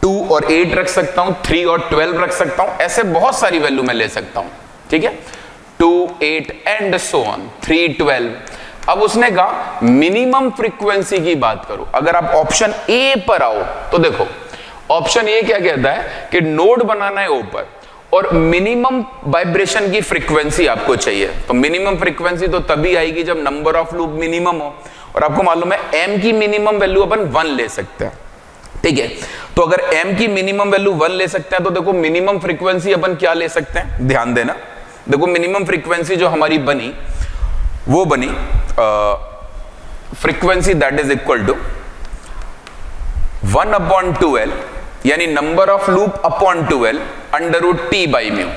2 और 8 रख सकता हूं, 3 और 12 रख सकता हूं, ऐसे बहुत सारी वैल्यू मैं ले सकता हूं। ठीक है, 2, 8 एंड सो ऑन, 3, 12। अब उसने कहा मिनिमम फ्रीक्वेंसी की बात करो। अगर आप ऑप्शन ए पर आओ तो देखो ऑप्शन ए क्या कहता है कि नोड बनाना है ऊपर और मिनिमम वाइब्रेशन की फ्रीक्वेंसी आपको चाहिए। तो मिनिमम फ्रीक्वेंसी तो तभी आएगी जब नंबर ऑफ लूप मिनिमम हो, और आपको मालूम है m की मिनिमम वैल्यू अपन 1 ले सकते हैं। ठीक है, तो अगर m की मिनिमम वैल्यू 1 ले सकते हैं तो देखो मिनिमम फ्रीक्वेंसी अपन क्या ले सकते हैं, ध्यान देना। देखो मिनिमम फ्रीक्वेंसी जो हमारी बनी वो बनी frequency that is equal to 1/2L यानी number of loop upon 2L √T/μ।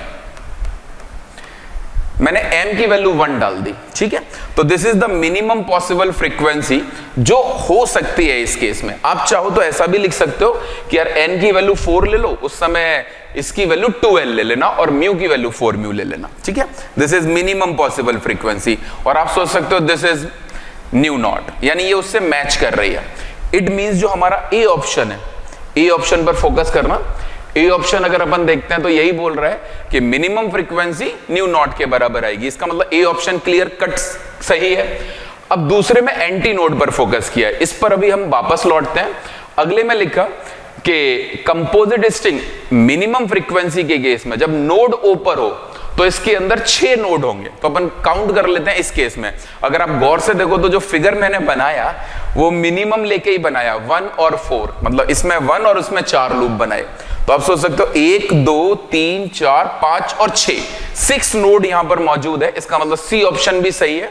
मैंने m की वैल्यू 1 डाल दी। ठीक है, तो this is the minimum possible frequency जो हो सकती है इस केस में। आप चाहो तो ऐसा भी लिख सकते हो कि यार n की वैल्यू 4 ले लो, उस समय इसकी वैल्यू 2L ले लेना और μ की वैल्यू 4μ ले लेना। ठीक है, this is minimum possible frequency. और आप सोच सकते हो दिस इज μ0, यानी ये उससे मैच कर रही है। इट मींस जो हमारा ए ऑप्शन है, ए ऑप्शन पर फोकस करना। ए ऑप्शन अगर अपन देखते हैं तो यही बोल रहा है कि मिनिमम फ्रीक्वेंसी μ0 के बराबर आएगी। इसका मतलब ए ऑप्शन क्लियर कट सही है। अब दूसरे में एंटी नोड पर फोकस किया है, इस पर अभी हम वापस लौटते हैं। अगले में लिखा कि कंपोजिट स्ट्रिंग मिनिमम फ्रीक्वेंसी के केस में जब नोड ओ पर हो तो इसके अंदर 6 नोड होंगे। तो अपन काउंट कर लेते हैं इस केस में। अगर आप गौर से देखो तो जो फिगर मैंने बनाया वो मिनिमम लेके ही बनाया, 1 और 4, मतलब इसमें 1 और उसमें 4 लूप बनाए। तो आप सोच सकते हो 1, 2, 3, 4, 5 और 6 नोड यहां पर मौजूद है। इसका मतलब सी ऑप्शन भी सही है।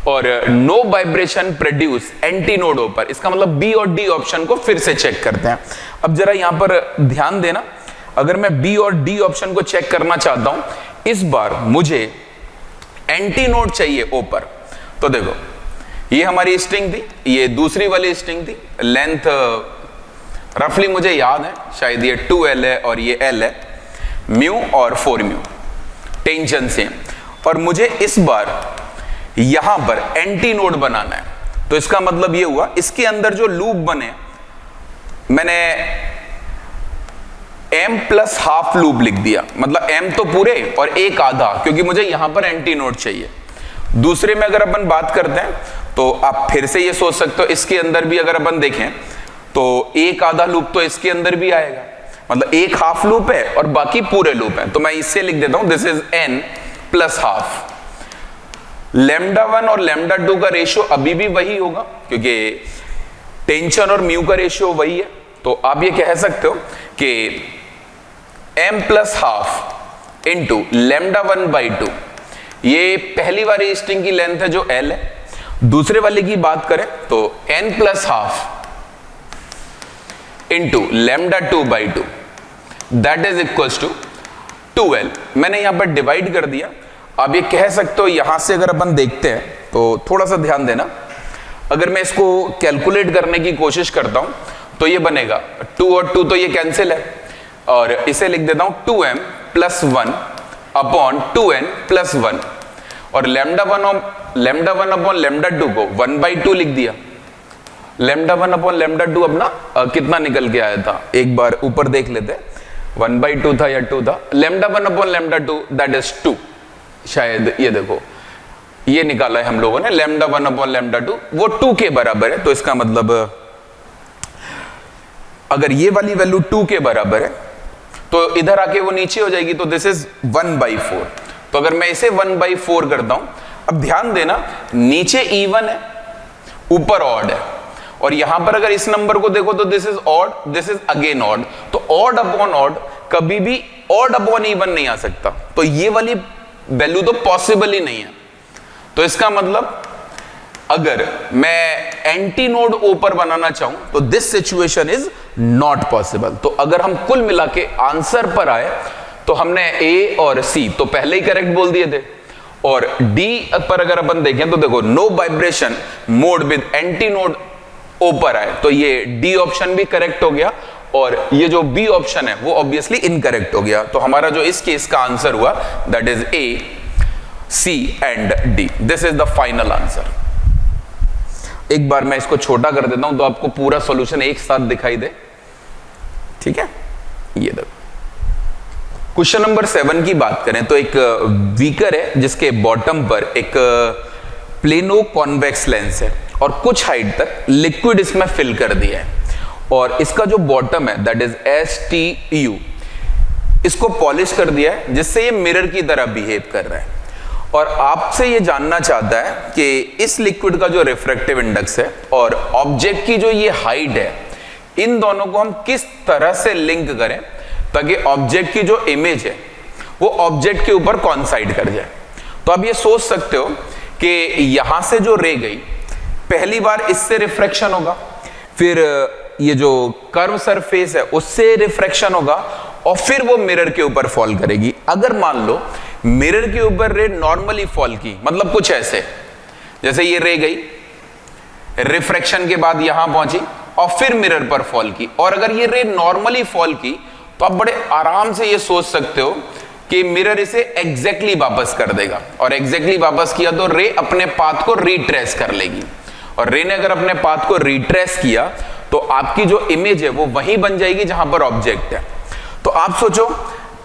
और no vibration produce anti node ऊपर, इसका मतलब बी और डी ऑप्शन को फिर से चेक करते हैं। अब जरा यहां पर ध्यान देना, अगर मैं बी और डी ऑप्शन को चेक करना चाहता हूं, इस बार मुझे एंटी नोड चाहिए ऊपर। तो देखो ये हमारी स्ट्रिंग थी, ये दूसरी वाली स्ट्रिंग थी, लेंथ रफली मुझे याद है, शायद ये 2L है और ये L है, μ और 4μ टेंशन से। और मुझे इस बार यहां पर एंटी नोड बनाना है। तो इसका मतलब ये हुआ इसके अंदर जो लूप बने, मैंने m प्लस हाफ लूप लिख दिया, मतलब m तो पूरे और एक आधा, क्योंकि मुझे यहां पर एंटी नोड चाहिए। दूसरे में अगर अपन बात करते हैं तो आप फिर से ये सोच सकते हो इसके अंदर भी अगर अपन देखें तो एक आधा लूप तो इसके अंदर भी आएगा, मतलब एक हाफ लूप है और बाकी पूरे लूप है। तो मैं इससे लिख देता हूं this is n plus half. λ1 और λ2 का रेशियो अभी भी वही होगा क्योंकि टेंशन और म्यू का रेशियो वही है। तो आप ये कह सकते हो कि m प्लस हाफ इंटू λ1/2, ये पहली वाली स्ट्रिंग की लेंथ है जो L है। दूसरे वाले की बात करें तो n plus half into λ2/2 that is equals to 2L। मैंने यहां पर डिवाइड कर दिया। आप ये कह सकते हो यहां से अगर अपन देखते हैं तो थोड़ा सा ध्यान देना, अगर मैं इसको कैलकुलेट करने की कोशिश करता हूं तो ये बनेगा 2 और 2 तो ये कैंसिल है, और इसे लिख देता हूं 2m plus 1 upon 2n plus 1, और λ1 अपॉन λ2 को 1/2 लिख दिया। λ1 अपॉन λ2 अपना कितना निकल के आया था, एक बार ऊपर देख लेते हैं, 1/2 था या 2 था। λ1 अपॉन λ2 दैट इज 2, शायद ये देखो ये निकाला है हम लोगों ने, λ1 अपॉन λ2 वो 2 के बराबर है। तो इसका मतलब अगर ये वाली वैल्यू 2 के बराबर है तो इधर आके वो नीचे हो जाएगी, तो दिस इज 1/4। तो अगर मैं इसे 1/4 करता हूं, अब ध्यान देना नीचे इवन है, ऊपर ऑड है, और यहां पर अगर इस नंबर को देखो तो this is odd, this is again odd, तो ऑड अपॉन ऑड कभी भी ऑड अपॉन इवन नहीं आ सकता, तो ये वाली वैल्यू तो पॉसिबल ही नहीं है। तो इसका मतलब अगर मैं एंटी नोड ओ पर बनाना चाहूं तो this situation is not possible. तो अगर हम कुल मिला के आंसर पर आए तो हमने ए और सी तो पहले ही करेक्ट बोल दिए थे, और डी पर अगर अपन देखें तो देखो no vibration mode with anti node O पर आए, तो ये डी ऑप्शन भी करेक्ट हो गया, और ये जो बी ऑप्शन है वो ऑब्वियसली इनकरेक्ट हो गया। तो हमारा जो इस केस का आंसर हुआ that is A, C and D. This is the final answer. एक बार मैं इसको छोटा कर देता हूं तो आपको पूरा सॉल्यूशन एक साथ दिखाई दे, ठीक है। ये देखो क्वेश्चन नंबर 7 की बात करें तो एक बीकर है जिसके बॉटम पर एक प्लेनो कॉन्वेक्स लेंस है और कुछ हाइट तक लिक्विड इसमें फिल कर दिया है, और इसका जो बॉटम है दैट इज STU, इसको पॉलिश कर दिया है जिससे ये मिरर की तरह बिहेव कर रहा है, और आपसे ये जानना चाहता है कि इस लिक्विड का जो रिफ्रैक्टिव इंडेक्स है और ऑब्जेक्ट की जो ये हाइट है, इन दोनों को हम किस तरह से लिंक करें ताकि ऑब्जेक्ट की जो इमेज है वो ऑब्जेक्ट के ऊपर कॉन्साइड कर जाए। तो आप ये सोच सकते हो कि यहां से जो रे गई पहली बार इससे रिफ्रैक्शन होगा, फिर ये जो कर्व सरफेस है उससे रिफ्रैक्शन होगा, और फिर वो मिरर के ऊपर फॉल करेगी। अगर मान लो मिरर के ऊपर रे नॉर्मली फॉल की, मतलब कुछ ऐसे जैसे ये रे गई, रिफ्रैक्शन के बाद यहां पहुंची और फिर मिरर पर फॉल की, और अगर ये रे नॉर्मली फॉल की तो आप बड़े आराम से ये सोच सकते हो कि मिरर इसे एग्जैक्टली वापस कर देगा, और एग्जैक्टली वापस किया तो रे अपने पाथ को रिट्रेस कर लेगी, और रे ने अगर अपने पाथ को रिट्रेस किया तो आपकी जो इमेज है वो वहीं बन जाएगी जहां पर ऑब्जेक्ट है। तो आप सोचो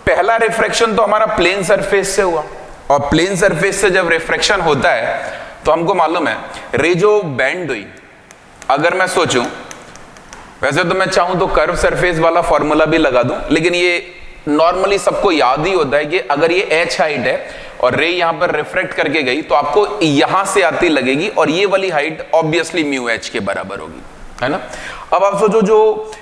पहला रिफ्रैक्शन तो हमारा प्लेन सरफेस से हुआ, और प्लेन सरफेस से जब रिफ्रैक्शन होता है तो हमको मालूम है रे जो बेंड हुई, अगर मैं सोचूं वैसे तो मैं चाहूं तो कर्व सरफेस वाला फॉर्मूला भी लगा दूं, लेकिन ये नॉर्मली सबको याद ही होता है कि अगर ये h हाइट है और रे यहां पर रिफ्रैक्ट करके गई तो आपको यहां से आती लगेगी, और ये वाली हाइट ऑब्वियसली म्यू h के बराबर होगी, है ना। अब आप सोचो जो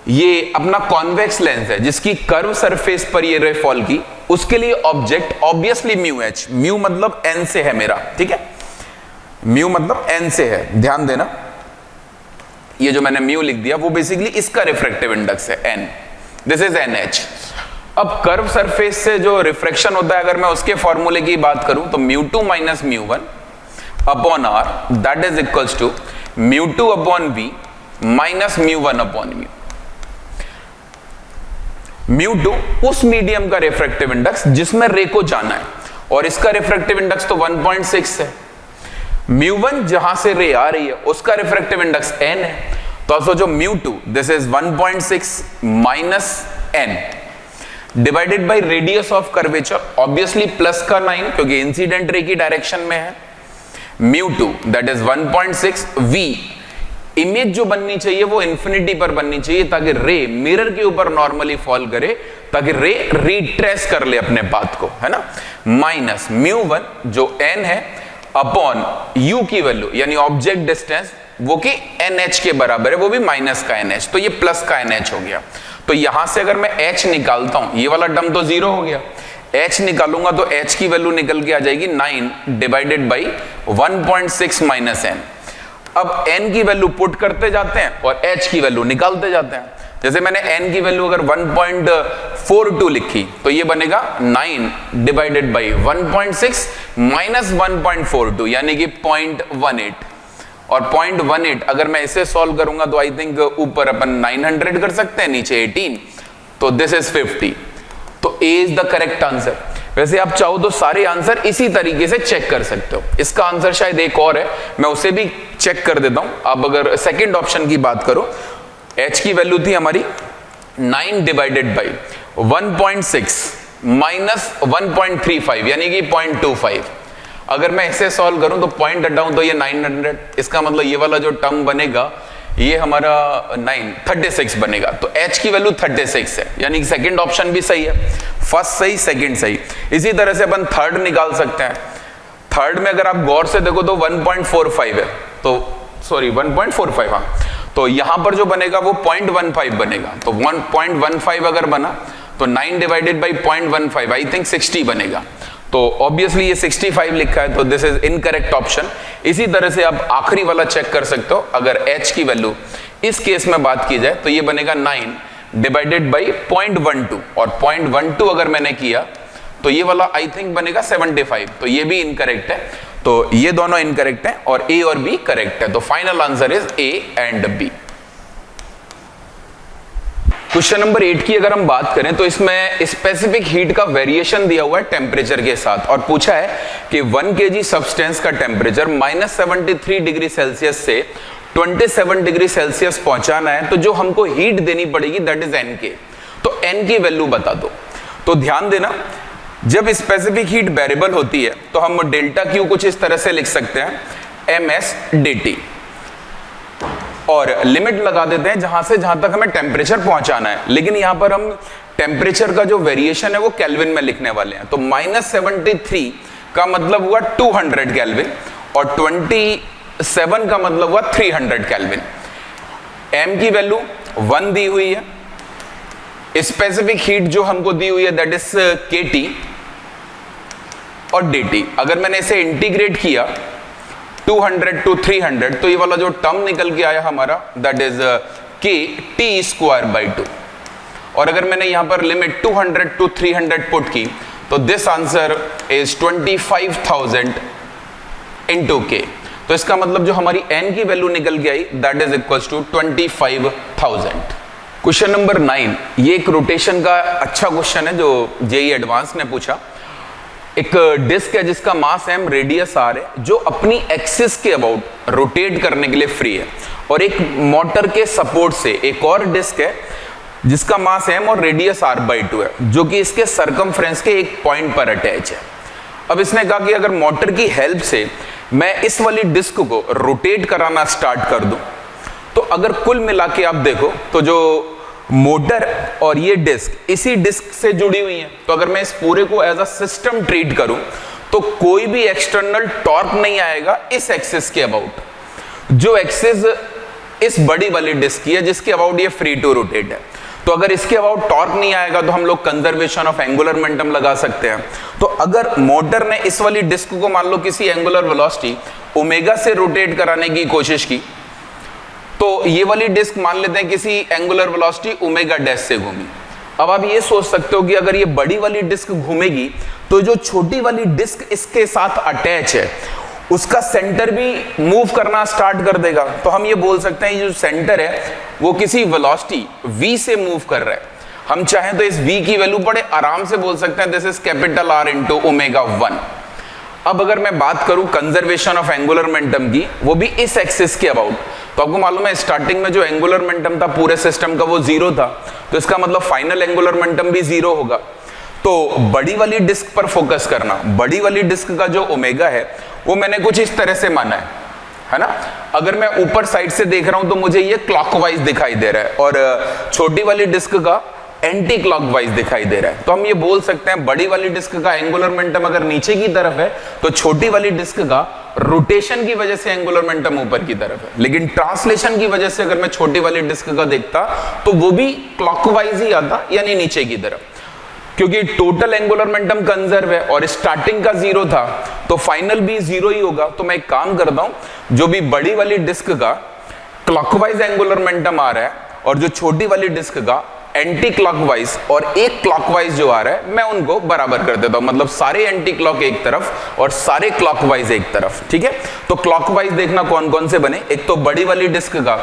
ये अपना कॉन्वेक्स लेंस है जिसकी कर्व सरफेस पर ये रे फॉल की, उसके लिए object obviously mu h, mu मतलब n से है मेरा, ठीक है, म्यू मतलब n से है, ध्यान देना ये जो मैंने म्यू लिख दिया वो बेसिकली इसका रिफ्रैक्टिव इंडेक्स है n, दिस इज NH। अब कर्व सरफेस से जो रिफ्रैक्शन होता है अगर मैं उसके फॉर्मूले की बात करूं तो μ2 minus μ1 upon r that is equals to μ2 upon v minus μ1 upon v। μ2 उस मीडियम का रिफ्रैक्टिव इंडेक्स जिसमें रे को जाना है, और इसका रिफ्रैक्टिव इंडेक्स तो 1.6 है। μ1 जहां से रे आ रही है उसका रिफ्रैक्टिव इंडेक्स n है, तो आप सोचो μ2 this is 1.6 minus n divided by radius of curvature, obviously plus का 9 क्योंकि इंसिडेंट रे की डायरेक्शन में है, μ2 दैट इज 1.6 v। इमेज जो बननी चाहिए वो इंफिनिटी पर बननी चाहिए ताकि रे मिरर के ऊपर नॉर्मली फॉल करे, ताकि रे रिट्रेस कर ले अपने पाथ को, है ना, माइनस μ1 जो n है अपॉन u की वैल्यू यानी ऑब्जेक्ट डिस्टेंस वो कि NH के बराबर है, वो भी माइनस का NH, तो ये प्लस का NH हो गया। तो यहां से अगर मैं H निकालता हूं, ये वाला टर्म तो जीरो हो गया, H निकालूंगा तो H की वैल्यू निकल के आ जाएगी 9 डिवाइडेड बाई 1.6 माइनस n। अब n की वैल्यू पुट करते जाते हैं और H की वैल्यू निकालते जाते हैं। जैसे मैंने n की वैल्यू अगर 1.42 लिखी तो ये बनेगा 9 डिवाइडेड बाई 1.6 माइनस 1.42 यानी कि 0.18, और 0.18 अगर मैं इसे सॉल्व करूंगा तो आई थिंक ऊपर अपन 900 कर सकते हैं, नीचे 18, तो दिस इज 50। तो A is the correct answer. वैसे आप चाहो तो सारे आंसर इसी तरीके से चेक कर सकते हो, इसका आंसर शायद एक और है, मैं उसे भी चेक कर देता हूं। अब अगर सेकंड ऑप्शन की बात करो, H की वैल्यू थी हमारी 9 डिवाइडेड बाई 1.6 माइनस 1.35 यानी कि 0.25। अगर मैं इसे सॉल्व करूं तो पॉइंट हटाऊं तो ये 900, इसका मतलब ये वाला जो टर्म बनेगा ये हमारा 36 बनेगा, तो H की वैल्यू 36 है, यानी कि सेकंड ऑप्शन भी सही है। फर्स्ट सही सेकंड सही। इसी तरह से अपन थर्ड निकाल सकते हैं। थर्ड में अगर आप गौर से देखो तो 1.45 है, तो सॉरी 1.45, हाँ, तो यहां पर जो बनेगा वो 0.15 बनेगा। तो 1.15 अगर बना तो 9 डिवाइडेड बाई 0.15 आई थिंक 60 बनेगा। तो ऑब्वियसली ये 65 लिखा है, तो दिस इज इनकरेक्ट ऑप्शन। इसी तरह से आप आखिरी वाला चेक कर सकते हो। अगर h की वैल्यू इस केस में बात की जाए तो ये बनेगा 9 डिवाइडेड बाई 0.12, और 0.12 अगर मैंने किया तो ये वाला आई थिंक बनेगा 75, तो ये भी इनकरेक्ट है। तो ये दोनों इनकरेक्ट हैं और A और B करेक्ट है। तो final answer is A and B। Question number 8 की अगर हम बात करें तो इसमें स्पेसिफिक हीट का वेरिएशन दिया हुआ है टेम्परेचर के साथ, और पूछा है कि 1 kg सब्सटेंस का टेम्परेचर -73 डिग्री सेल्सियस से 27 डिग्री सेल्सियस पहुंचाना है, तो जो हमको हीट देनी पड़ेगी दैट इज Nk। तो N की वैल्यू बता दो। तो ध्यान देना, जब स्पेसिफिक हीट वेरिएबल होती है तो हम डेल्टा क्यू कुछ इस तरह से लिख सकते हैं ms dt, और लिमिट लगा देते हैं जहां से जहां तक हमें टेम्परेचर पहुंचाना है। लेकिन यहां पर हम टेम्परेचर का जो वेरिएशन है वो केल्विन में लिखने वाले हैं। तो -73 का मतलब हुआ 200 केल्विन और 27 का मतलब हुआ 300 केल्विन। m की वैल्यू 1 दी हुई है, स्पेसिफिक हीट जो हमको दी हुई है दैट इज kT और dt। अगर मैंने इसे इंटीग्रेट किया 200 to 300 तो ये वाला जो टर्म निकल के आया हमारा दैट इज kT²/2। और अगर मैंने यहां पर लिमिट 200 to 300 पुट की तो this answer is 25,000 into k। तो इसका मतलब जो हमारी n की वैल्यू निकल के आई that is equals to 25,000। Question number 9, ये एक रोटेशन का अच्छा क्वेश्चन है जो जेईई एडवांस ने पूछा। एक डिस्क है जिसका मास m, रेडियस r है, जो अपनी एक्सिस के अबाउट रोटेट करने के लिए फ्री है, और एक मोटर के सपोर्ट से एक और डिस्क है जिसका मास m और रेडियस r/2 है, जो कि इसके सरकमफ्रेंस के एक पॉइंट पर अटैच है। अब इसने कहा कि अगर मोटर की हेल्प से मैं इस वाली डिस्क को रोटेट कराना स्टार्ट कर दूं, तो अगर कुल मिला के आप देखो तो जो मोटर और ये डिस्क इसी डिस्क से जुड़ी हुई है, तो अगर मैं इस पूरे को एज अ सिस्टम ट्रीट करूं तो कोई भी एक्सटर्नल टॉर्क नहीं आएगा इस एक्सिस के अबाउट, जो एक्सिस इस बड़ी वाली डिस्क की है जिसके अबाउट ये फ्री टू रोटेट है। तो अगर इसके अबाउट टॉर्क नहीं आएगा तो हम लोग कंजर्वेशन ऑफ एंगुलर मोमेंटम लगा सकते हैं। तो अगर मोटर ने इस वाली डिस्क को मान लो किसी एंगुलर वेलोसिटी ओमेगा से रोटेट कराने की कोशिश की, तो ये वाली डिस्क मान लेते हैं किसी एंगुलर वेलोसिटी ओमेगा डैश से घूमी। अब आप ये सोच सकते हो कि अगर ये बड़ी वाली डिस्क घूमेगी तो जो छोटी वाली डिस्क इसके साथ अटैच है उसका सेंटर भी मूव करना स्टार्ट कर देगा। तो हम ये बोल सकते हैं ये जो सेंटर है वो किसी वेलोसिटी v से मूव कर रहा है। हम चाहें तो इस v की वैल्यू बड़े आराम से बोल सकते हैं this is capital R into omega 1। अब अगर मैं बात करूं कंजर्वेशन ऑफ एंगुलर मोमेंटम की, वो भी इस एक्सिस के अबाउट, तो आपको मालूम है स्टार्टिंग में जो एंगुलर मोमेंटम था पूरे सिस्टम का वो 0 था, तो इसका मतलब फाइनल एंगुलर मोमेंटम भी 0 होगा। तो बड़ी वाली डिस्क पर फोकस करना, बड़ी वाली डिस्क का जो ओमेगा है वो मैंने कुछ इस तरह से माना है ना। अगर मैं ऊपर साइड से देख रहा हूं तो मुझे ये क्लॉकवाइज दिखाई दे रहा है और छोटी वाली डिस्क का एंटी क्लॉकवाइज दिखाई दे रहा है। तो हम ये बोल सकते हैं बड़ी वाली डिस्क का एंगुलर मोमेंटम अगर नीचे की तरफ है तो छोटी वाली डिस्क का रोटेशन की वजह से एंगुलर मोमेंटम ऊपर की तरफ है। लेकिन ट्रांसलेशन की वजह से अगर मैं छोटी वाली डिस्क का देखता तो वो भी क्लॉकवाइज ही आता, यानी नीचे की तरफ, क्योंकि टोटल एंगुलर मोमेंटम कंजर्व है और स्टार्टिंग का 0 था तो फाइनल भी 0 ही होगा। तो मैं एक काम करता हूं, जो भी बड़ी वाली डिस्क का क्लॉकवाइज एंगुलर मोमेंटम आ रहा है और जो छोटी वाली डिस्क का एंटी क्लॉकवाइज और एक क्लॉकवाइज जो आ रहा है, मैं उनको बराबर कर देता हूं। मतलब सारे एंटी क्लॉक एक तरफ और सारे क्लॉकवाइज एक तरफ, ठीक है। तो क्लॉकवाइज देखना कौन कौन से बने। एक तो बड़ी वाली डिस्क का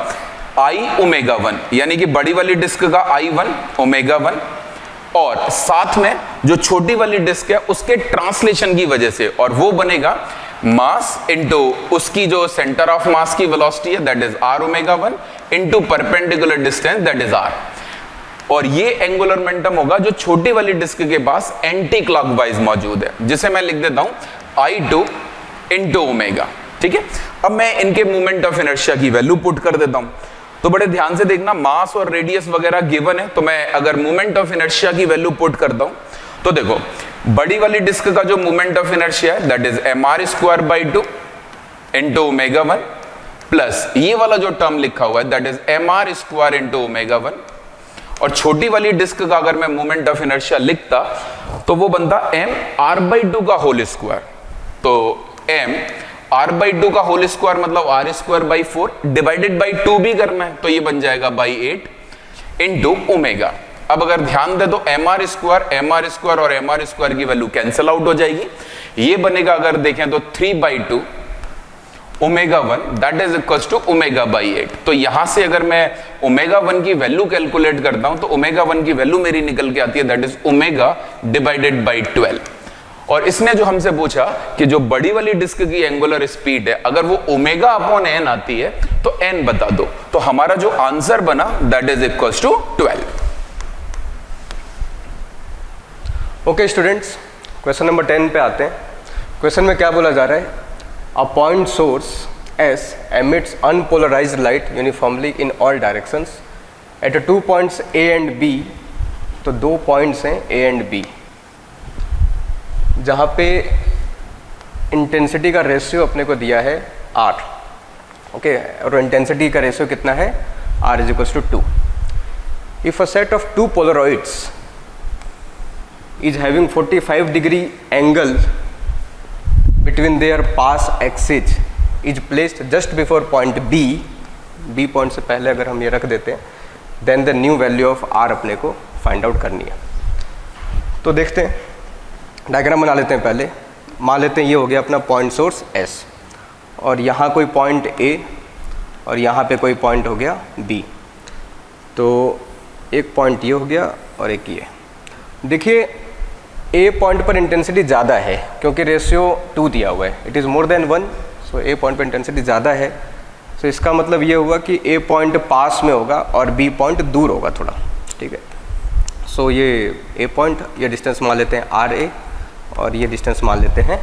आई ओमेगा 1, यानी कि बड़ी वाली डिस्क का I1 ओमेगा 1, और साथ में जो छोटी वाली डिस्क है उसके ट्रांसलेशन की वजह से, और वो बनेगा मास इनटू उसकी जो सेंटर ऑफ मास की वेलोसिटी है that is r omega 1 into perpendicular distance that is r। और ये एंगुलर मोमेंटम होगा जो छोटी वाली डिस्क के पास एंटी क्लॉकवाइज मौजूद है, जिसे मैं लिख देता हूं I2 इनटू ओमेगा, ठीक है। अब मैं इनके मोमेंट ऑफ इनर्शिया की वैल्यू पुट कर देता हूं। तो बड़े ध्यान से देखना, मास और रेडियस वगैरह गिवन है, तो मैं अगर मोमेंट ऑफ इनर्शिया की वैल्यू पुट करता हूं तो देखो बड़ी वाली डिस्क का जो मोमेंट ऑफ इनर्शिया है that is mr²/2 into ω1 plus ये वाला जो टर्म लिखा हुआ है दैट इज mr² इंटू ω1, और छोटी वाली डिस्क का अगर मैं मोमेंट ऑफ इनर्शिया लिखता तो वो बनता mr/2 का होल स्क्वायर। तो mr/2 का होल स्क्वायर मतलब r²/4 डिवाइडेड बाई 2 भी करना है तो ये बन जाएगा बाई 8 इंटू ओमेगा। अब अगर ध्यान दे तो mr² और mr² की वैल्यू कैंसिल आउट हो जाएगी, ये बनेगा अगर देखें तो 3/2 ω1 दैट इज इक्वल्स टू ω/8। तो यहां से अगर मैं ω1 की वैल्यू कैलकुलेट करता हूं तो ω1 की वैल्यू मेरी निकल के आती है दैट इज ω डिवाइडेड बाई 12। और इसने जो हमसे पूछा कि जो बड़ी वाली डिस्क की एंगुलर स्पीड है अगर वो ω/n आती है तो n बता दो, तो हमारा जो आंसर बना that is equals to 12। Okay students, question number 10 पे आते हैं। क्वेश्चन में क्या बोला जा रहा है, a point source S emits unpolarized light uniformly in all directions at 2 points A and B। तो 2 पॉइंट्स हैं A and B जहाँ पे इंटेंसिटी का रेशियो अपने को दिया है R, ओके, और इंटेंसिटी का रेशियो कितना है R = 2। If a set of 2 Polaroids is having 45 degree angle between their path axis is placed just before point B point से पहले अगर हम ये रख देते हैं, then the new value of R अपने को फाइंड आउट करनी है। तो देखते हैं, डायग्राम बना लेते हैं। पहले मान लेते हैं ये हो गया अपना पॉइंट सोर्स S, और यहाँ कोई पॉइंट A और यहाँ पे कोई पॉइंट हो गया B। तो एक पॉइंट ये हो गया और एक ये। देखिए A पॉइंट पर इंटेंसिटी ज़्यादा है क्योंकि रेशियो 2 दिया हुआ है, it is more than 1, so A point पर इंटेंसिटी ज़्यादा है। सो इसका मतलब ये हुआ कि A पॉइंट पास में होगा और B पॉइंट दूर होगा थोड़ा, ठीक है। सो ये A पॉइंट, ये डिस्टेंस मान लेते हैं RA और ये डिस्टेंस मान लेते हैं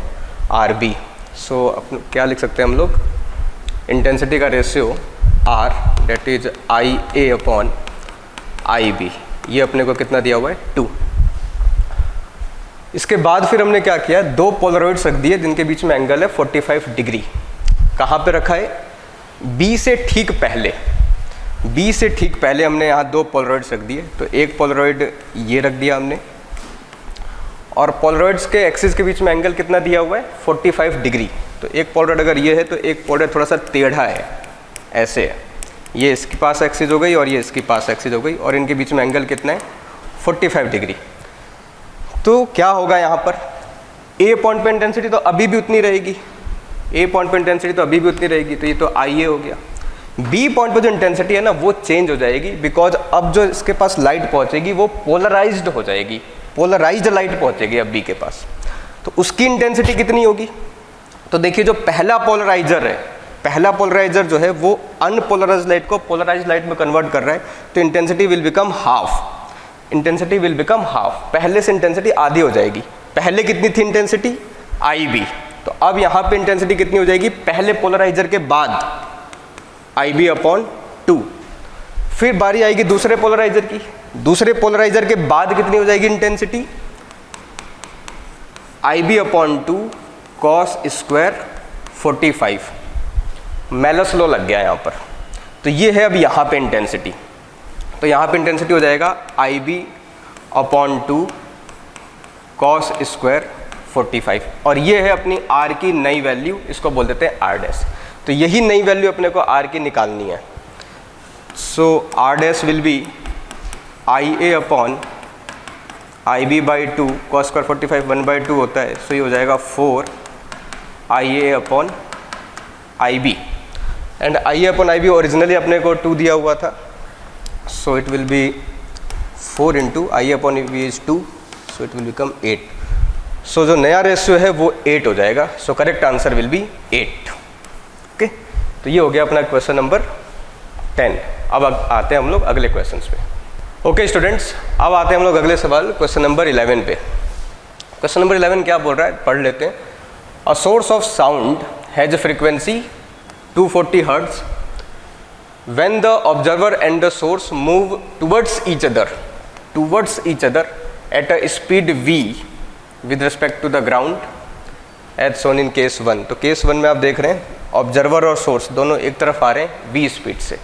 RB। सो क्या लिख सकते हैं हम लोग, इंटेंसिटी का ratio R date is IA/IB, ये अपने को कितना दिया हुआ है 2। इसके बाद फिर हमने क्या किया, 2 पोलरॉइड्स रख दिए जिनके बीच में एंगल है 45 डिग्री। कहाँ पे रखा है, B से ठीक पहले, B से ठीक पहले हमने यहाँ 2 पोलरॉइड्स रख दिए। तो एक पोलरॉइड ये रख दिया हमने, और पोलरॉइड्स के एक्सिस के बीच में एंगल कितना दिया हुआ है 45 डिग्री। तो एक पोलरॉइड अगर ये है तो एक पोलरॉइड थोड़ा सा टेढ़ा है, ऐसे है, ये इसके पास एक्सिस हो गई और ये इसके पास एक्सिस हो गई, और इनके बीच में एंगल कितना है 45 डिग्री। तो क्या होगा यहाँ पर, A पॉइंट पे इंटेंसिटी तो अभी भी उतनी रहेगी, A पॉइंट पे इंटेंसिटी तो अभी भी उतनी रहेगी, तो ये तो IA हो गया। B पॉइंट पे जो इंटेंसिटी है ना वो चेंज हो जाएगी, बिकॉज अब जो इसके पास लाइट पहुँचेगी वो पोलराइज्ड हो जाएगी, पोलराइज्ड लाइट पहुँचेगी अब B के पास। तो उसकी इंटेंसिटी कितनी होगी, तो देखिए जो पहला पोलराइजर है, पहला पोलराइजर जो है वो अनपोलराइज्ड लाइट को पोलराइज्ड लाइट में कन्वर्ट कर रहा है, तो intensity will become half, intensity will become half, पहले से इंटेंसिटी आधी हो जाएगी। पहले कितनी थी इंटेंसिटी IB, तो अब यहाँ पे इंटेंसिटी कितनी हो जाएगी पहले पोलराइजर के बाद IB/2। फिर बारी आएगी दूसरे पोलराइजर की, दूसरे पोलराइजर के बाद कितनी हो जाएगी intensity IB/2 cos² 45। Malus law लग गया यहाँ पर। तो ये है अब यहाँ पे इंटेंसिटी, तो यहाँ पे इंटेंसिटी हो जाएगा IB/2 cos² 45, और ये है अपनी R की नई वैल्यू, इसको बोल देते हैं R'। तो यही नई वैल्यू अपने को R की निकालनी है। सो R' will be IA/IB/2 cos² 45 1/2 होता है, सो ये हो जाएगा 4 IA/IB, एंड IA/IB ओरिजिनली अपने को 2 दिया हुआ था, so it will be 4 into IA/IB is 2, so it will become 8। so जो नया रेशियो है वो 8 हो जाएगा, so correct answer will be 8। Okay, तो ये हो गया अपना क्वेश्चन नंबर 10। अब आते हैं हम लोग अगले क्वेश्चंस पे। ओके स्टूडेंट्स, अब आते हैं हम लोग अगले सवाल क्वेश्चन नंबर 11 पे। क्वेश्चन नंबर 11 क्या बोल रहा है, पढ़ लेते हैं। A source of sound has frequency 240 hertz when the observer and the source move towards each other at a speed v with respect to the ground as shown in case 1। तो केस 1 में आप देख रहे हैं ऑब्जर्वर और सोर्स दोनों एक तरफ आ रहे हैं v स्पीड से।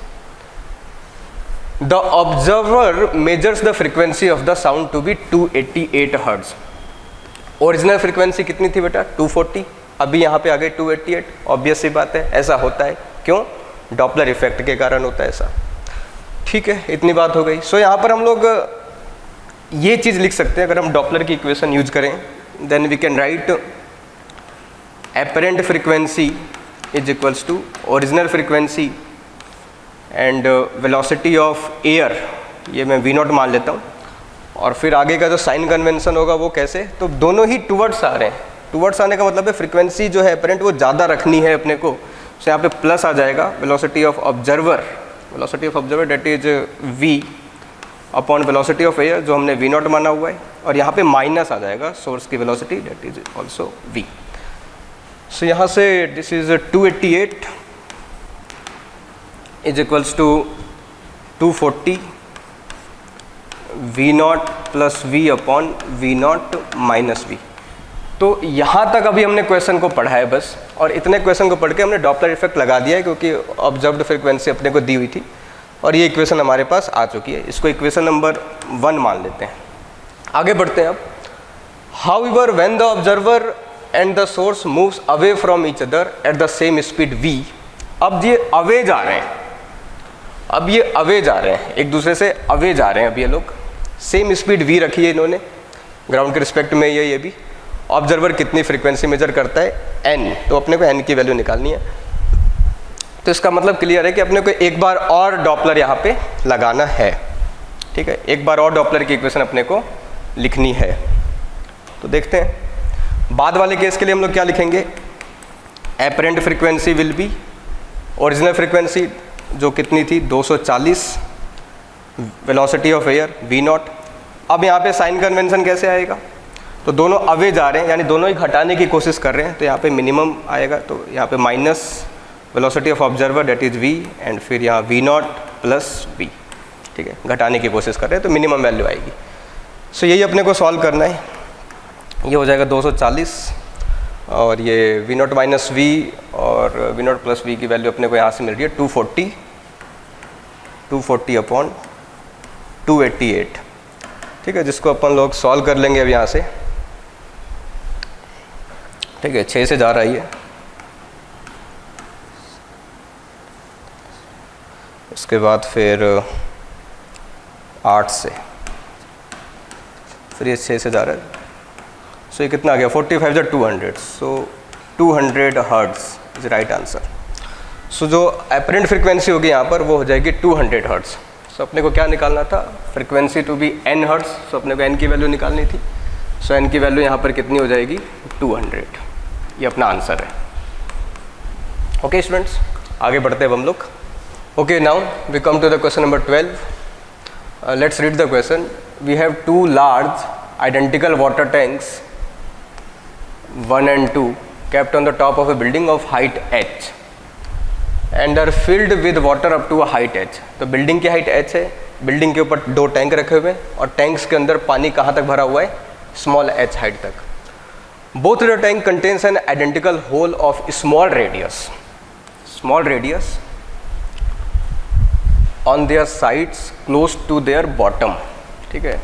The observer measures the frequency of the sound to be 288 hertz. Original frequency कितनी थी बेटा? 240, अभी यहाँ पे आ गई 288। ऑब्वियस सी बात है, ऐसा होता है। क्यों? डॉपलर इफेक्ट के कारण होता है ऐसा। ठीक है, इतनी बात हो गई। सो यहाँ पर हम लोग ये चीज़ लिख सकते हैं, अगर हम डॉपलर की इक्वेशन यूज करें then we can write apparent frequency is equals to original frequency and velocity of air, ये मैं v नॉट मान लेता हूँ। और फिर आगे का जो साइन कन्वेंशन होगा वो कैसे, तो दोनों ही टुवर्ड्स आ रहे हैं। टुवर्ड्स आने का मतलब है फ्रीक्वेंसी जो है एपरेंट वो ज़्यादा रखनी है अपने को, तो यहाँ पे प्लस आ जाएगा velocity of observer that is v upon velocity of air जो हमने v नॉट माना हुआ है, और यहाँ पे माइनस आ जाएगा सोर्स की velocity that is also v। So यहाँ से this is 288 is equals to 240 v not plus v upon v not minus v। तो यहाँ तक अभी हमने क्वेश्चन को पढ़ा है बस, और इतने क्वेश्चन को पढ़ के हमने डॉपलर इफेक्ट लगा दिया है क्योंकि ऑब्जर्व्ड फ्रीक्वेंसी अपने को दी हुई थी और ये इक्वेशन हमारे पास आ चुकी है। इसको इक्वेशन नंबर 1 मान लेते हैं। आगे बढ़ते हैं अब। However when the observer and the source moves away from each other at the same speed v, अब ये अवे जा रहे हैं, एक दूसरे से अवे जा रहे हैं। अब ये लोग सेम स्पीड v रखी है इन्होंने ग्राउंड के रिस्पेक्ट में, ये भी। ऑब्जर्वर कितनी फ्रीक्वेंसी मेजर करता है? n, तो अपने को n की वैल्यू निकालनी है। तो इसका मतलब क्लियर है कि अपने को एक बार और डॉपलर यहाँ पे लगाना है। ठीक है, एक बार और डॉपलर की इक्वेशन अपने को लिखनी है। तो देखते हैं बाद वाले केस के लिए हम लोग क्या लिखेंगे। Apparent frequency will be original frequency जो कितनी थी 240, velocity of air v not. अब यहाँ पे साइन कन्वेंशन कैसे आएगा, तो दोनों अवे जा रहे हैं यानी दोनों ही घटाने की कोशिश कर रहे हैं, तो यहाँ पे मिनिमम आएगा, तो यहाँ पे minus velocity of observer that is v and फिर यहाँ v नॉट प्लस v। ठीक है, घटाने की कोशिश कर रहे हैं तो मिनिमम वैल्यू आएगी। सो यही अपने को सॉल्व करना है। ये हो जाएगा 240 और ये v नॉट माइनस v और v नॉट प्लस v की वैल्यू अपने को यहाँ से मिल रही है 240 अपॉन 288। ठीक है, जिसको अपन लोग सॉल्व कर लेंगे अब यहाँ से। ठीक है, 6 से जा रहा है ये, उसके बाद फिर 8 से, फिर ये 6 से जा रहा है। सो ये कितना आ गया 45 जा 200, सो 200 हर्ट्ज इज राइट आंसर। सो जो एपरेंट फ्रीक्वेंसी होगी यहाँ पर वो हो जाएगी 200 हर्ट्ज। सो अपने को क्या निकालना था, frequency to be n hertz, so अपने को n की वैल्यू निकालनी थी। सो n की वैल्यू यहाँ पर कितनी हो जाएगी 200, ये अपना आंसर है। ओके स्टूडेंट्स, आगे बढ़ते हैं अब हम लोग। Okay, now we come to the question number 12। Let's read the question. We have 2 large identical water tanks 1 and 2 kept on the top of a building of height h and are filled with water up to a height h। तो बिल्डिंग की हाइट h है, बिल्डिंग के ऊपर 2 टैंक रखे हुए हैं और टैंक्स के अंदर पानी कहाँ तक भरा हुआ है, स्मॉल h हाइट तक। Both the tank contains an identical hole of small radius on their sides close to their bottom. ठीक है,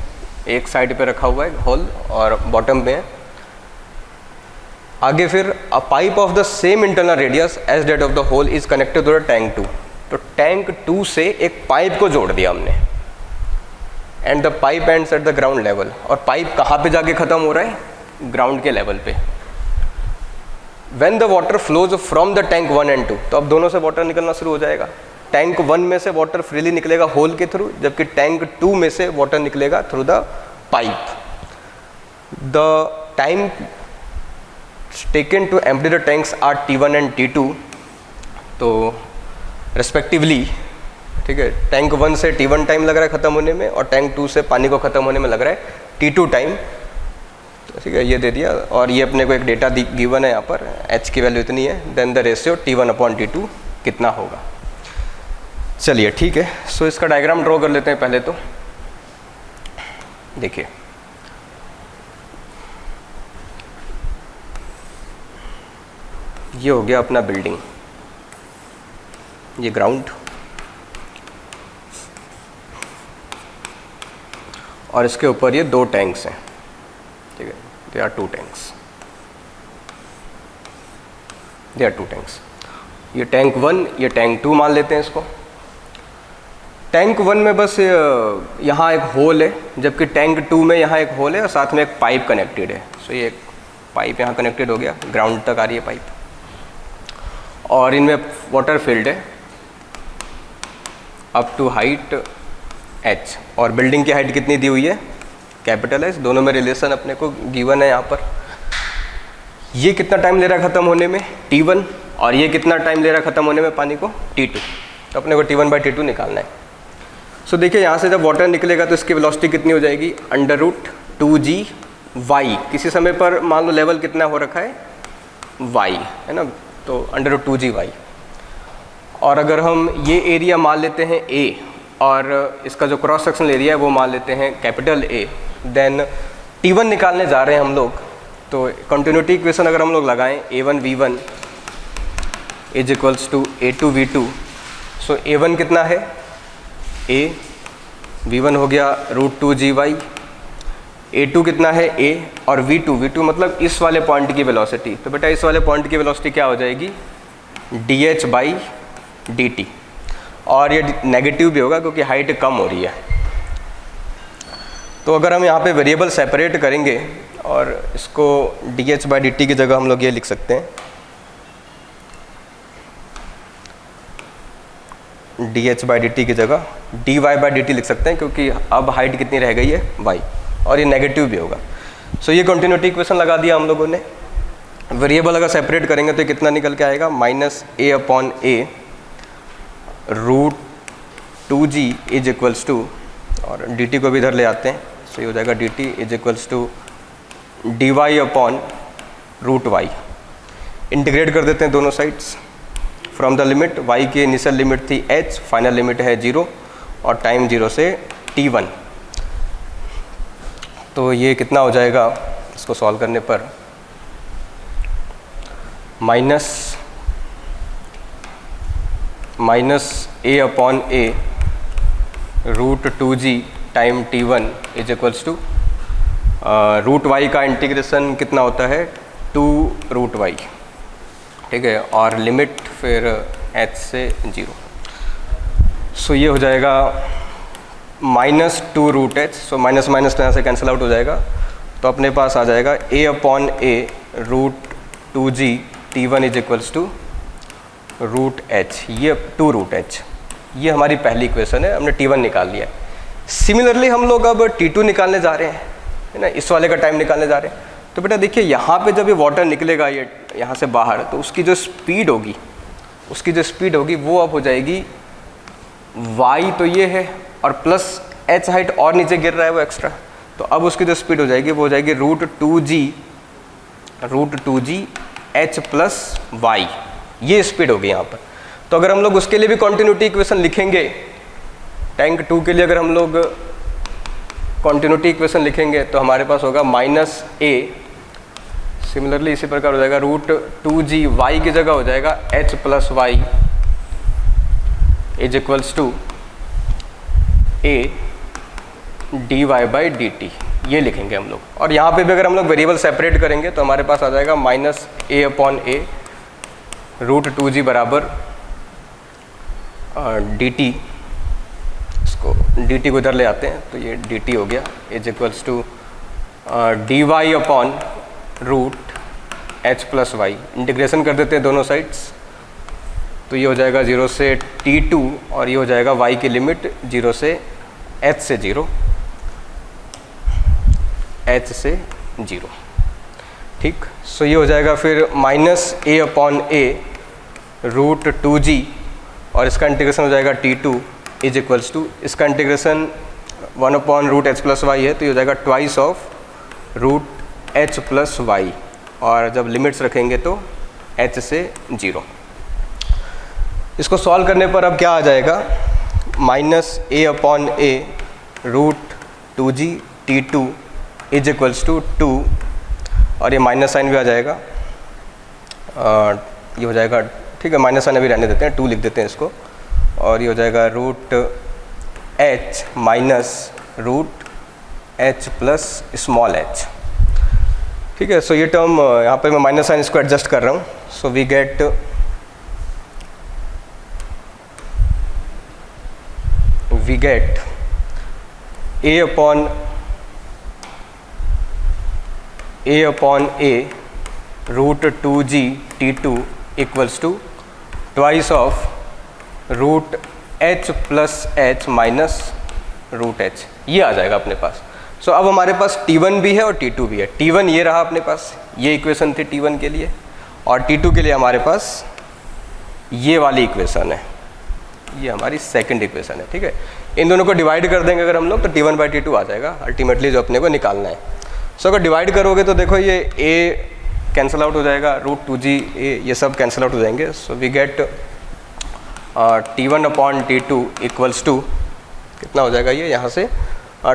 एक साइड पे रखा हुआ है होल और बॉटम में है। आगे फिर a pipe of the same internal radius as that of the hole is connected to the tank 2। तो टैंक 2 से एक पाइप को जोड़ दिया हमने and the pipe ends at the ground level. और पाइप कहाँ पे जाके ख़त्म हो रहा है, ग्राउंड के लेवल पे। When the water flows from the tank 1 and 2, तो अब दोनों से वाटर निकलना शुरू हो जाएगा। टैंक 1 में से वाटर फ्रीली निकलेगा होल के थ्रू, जबकि टैंक 2 में से वाटर निकलेगा through the pipe. The time taken to empty the tanks are T1 and T2, तो रिस्पेक्टिवली। ठीक है, टैंक 1 से T1 टाइम लग रहा है ख़त्म होने में और टैंक 2 से पानी को ख़त्म होने में लग रहा है T2 टाइम। ठीक है, ये दे दिया और ये अपने को एक डेटा गिवन है यहाँ पर, h की वैल्यू इतनी है, then the ratio T1 upon T2 कितना होगा। चलिए ठीक है, सो इसका डायग्राम ड्रॉ कर लेते हैं पहले। तो देखिए ये हो गया अपना बिल्डिंग, ये ग्राउंड, और इसके ऊपर ये 2 टैंक्स हैं, ठीक है, they are 2 tanks, they are 2 tanks. ये टैंक 1, ये टैंक 2 मान लेते हैं इसको। टैंक 1 में बस यहाँ एक होल है, जबकि टैंक 2 में यहाँ एक होल है और साथ में एक पाइप कनेक्टेड है। सो ये एक पाइप यहाँ कनेक्टेड हो गया, ग्राउंड तक आ रही है पाइप, और इनमें वाटर फील्ड है अप टू हाइट h, और बिल्डिंग की हाइट कितनी दी हुई है, कैपिटल H। दोनों में रिलेशन अपने को गिवन है यहाँ पर। ये कितना टाइम ले रहा है ख़त्म होने में, T1, और ये कितना टाइम ले रहा है ख़त्म होने में पानी को, T2। तो अपने को T1/T2 निकालना है। सो देखिए यहाँ से जब वाटर निकलेगा तो इसकी वेलोसिटी कितनी हो जाएगी, √2g/y। किसी समय पर मान लो लेवल कितना हो रखा है, y है ना, तो √2g/y। और अगर हम ये एरिया मान लेते हैं A, और इसका जो क्रॉस सेक्शनल एरिया है वो मान लेते हैं कैपिटल A, देन T1 निकालने जा रहे हैं हम लोग। तो कंटिन्यूटी इक्वेशन अगर हम लोग लगाएं, A1V1 is equals to A2V2। So A1 कितना है, A, V1 हो गया √2g/y, A2 कितना है, A, और V2 मतलब इस वाले पॉइंट की वेलोसिटी। तो बेटा इस वाले पॉइंट की वेलोसिटी क्या हो जाएगी, dH/dt, और ये नेगेटिव भी होगा क्योंकि हाइट कम हो रही है। तो अगर हम यहाँ पे वेरिएबल सेपरेट करेंगे और इसको dH/dt की जगह हम लोग ये लिख सकते हैं, dH/dt की जगह dy/dt लिख सकते हैं, क्योंकि अब हाइट कितनी रह गई है, y, और ये नेगेटिव भी होगा। सो ये कंटिन्यूटी इक्वेशन लगा दिया हम लोगों ने। वेरिएबल अगर सेपरेट करेंगे तो कितना निकल के आएगा, -a/a √2g is equals to, और dt को भी इधर ले आते हैं, सो ये हो जाएगा dt is equals to dy/√y। Integrate कर देते हैं दोनों sides from the limit, y की इनिशियल लिमिट थी h, फाइनल लिमिट है 0, और टाइम 0 से t1। तो ये कितना हो जाएगा इसको सॉल्व करने पर, -a/a √2g time t1 is equals to √y का इंटीग्रेशन कितना होता है, 2√y, ठीक है, और लिमिट फिर h से 0। सो ये हो जाएगा -2√h। सो माइनस माइनस तो यहाँ से कैंसिल आउट हो जाएगा, तो अपने पास आ जाएगा a/a √2g t1 is equals to √h, ये 2√h। ये हमारी पहली इक्वेशन है, हमने t1 निकाल लिया है। सिमिलरली हम लोग अब t2 निकालने जा रहे हैं, है ना, इस वाले का टाइम निकालने जा रहे हैं। तो बेटा देखिए यहाँ पे जब ये वाटर निकलेगा ये यहाँ से बाहर, तो उसकी जो स्पीड होगी, वो अब हो जाएगी y, तो ये है, और प्लस h हाइट और नीचे गिर रहा है वो एक्स्ट्रा, तो अब उसकी जो स्पीड हो जाएगी वो हो जाएगी √2g h प्लस y। ये स्पीड होगी यहाँ पर। तो अगर हम लोग उसके लिए भी कॉन्टिन्यूटी इक्वेशन लिखेंगे, टैंक 2 के लिए अगर हम लोग कॉन्टिन्यूटी इक्वेशन लिखेंगे तो हमारे पास होगा -a, सिमिलरली इसी प्रकार हो जाएगा √2g, y की जगह हो जाएगा h plus y is equals to a dy/dt, ये लिखेंगे हम लोग। और यहाँ पे भी अगर हम लोग वेरिएबल सेपरेट करेंगे तो हमारे पास आ जाएगा -a/a √2g बराबर dt, इसको dt को इधर ले आते हैं तो ये dt हो गया, is equals to dy/√h plus y। Integration कर देते हैं दोनों साइड्स, तो ये हो जाएगा 0 से t2, और ये हो जाएगा y की लिमिट 0 से h से 0, h से 0, ठीक। सो ये हो जाएगा फिर -a/a √2g, और इसका इंटीग्रेशन हो जाएगा t2 इज इक्वल्स टू, इसका इंटीग्रेशन 1/√h प्लस y है, तो ये हो जाएगा twice of √h plus y, और जब लिमिट्स रखेंगे तो h से 0। इसको सॉल्व करने पर अब क्या आ जाएगा, -a/a √2g t2 is equals to 2, और ये माइनस साइन भी आ जाएगा, ये हो जाएगा, ठीक है, माइनस वन अभी रहने देते हैं, 2 लिख देते हैं इसको, और ये हो जाएगा root H minus root H plus small H, ठीक है। सो ये टर्म यहाँ पे मैं माइनस साइन इसको एडजस्ट कर रहा हूँ, so we get a upon a root 2g t2 equals to twice of root h plus h minus root h, ये आ जाएगा अपने पास। सो अब हमारे पास t1 भी है और t2 भी है। t1 ये रहा अपने पास, ये इक्वेशन थी t1 के लिए, और t2 के लिए हमारे पास ये वाली इक्वेशन है, ये हमारी सेकंड इक्वेशन है, ठीक है। इन दोनों को डिवाइड कर देंगे अगर हम लोग, तो t1 बाई t2 आ जाएगा अल्टीमेटली, जो अपने को निकालना है। सो अगर डिवाइड करोगे तो देखो ये a कैंसिल आउट हो जाएगा, रूट 2g ये सब कैंसिल आउट हो जाएंगे। So we get t1 upon t2 equals to कितना हो जाएगा, ये यहाँ से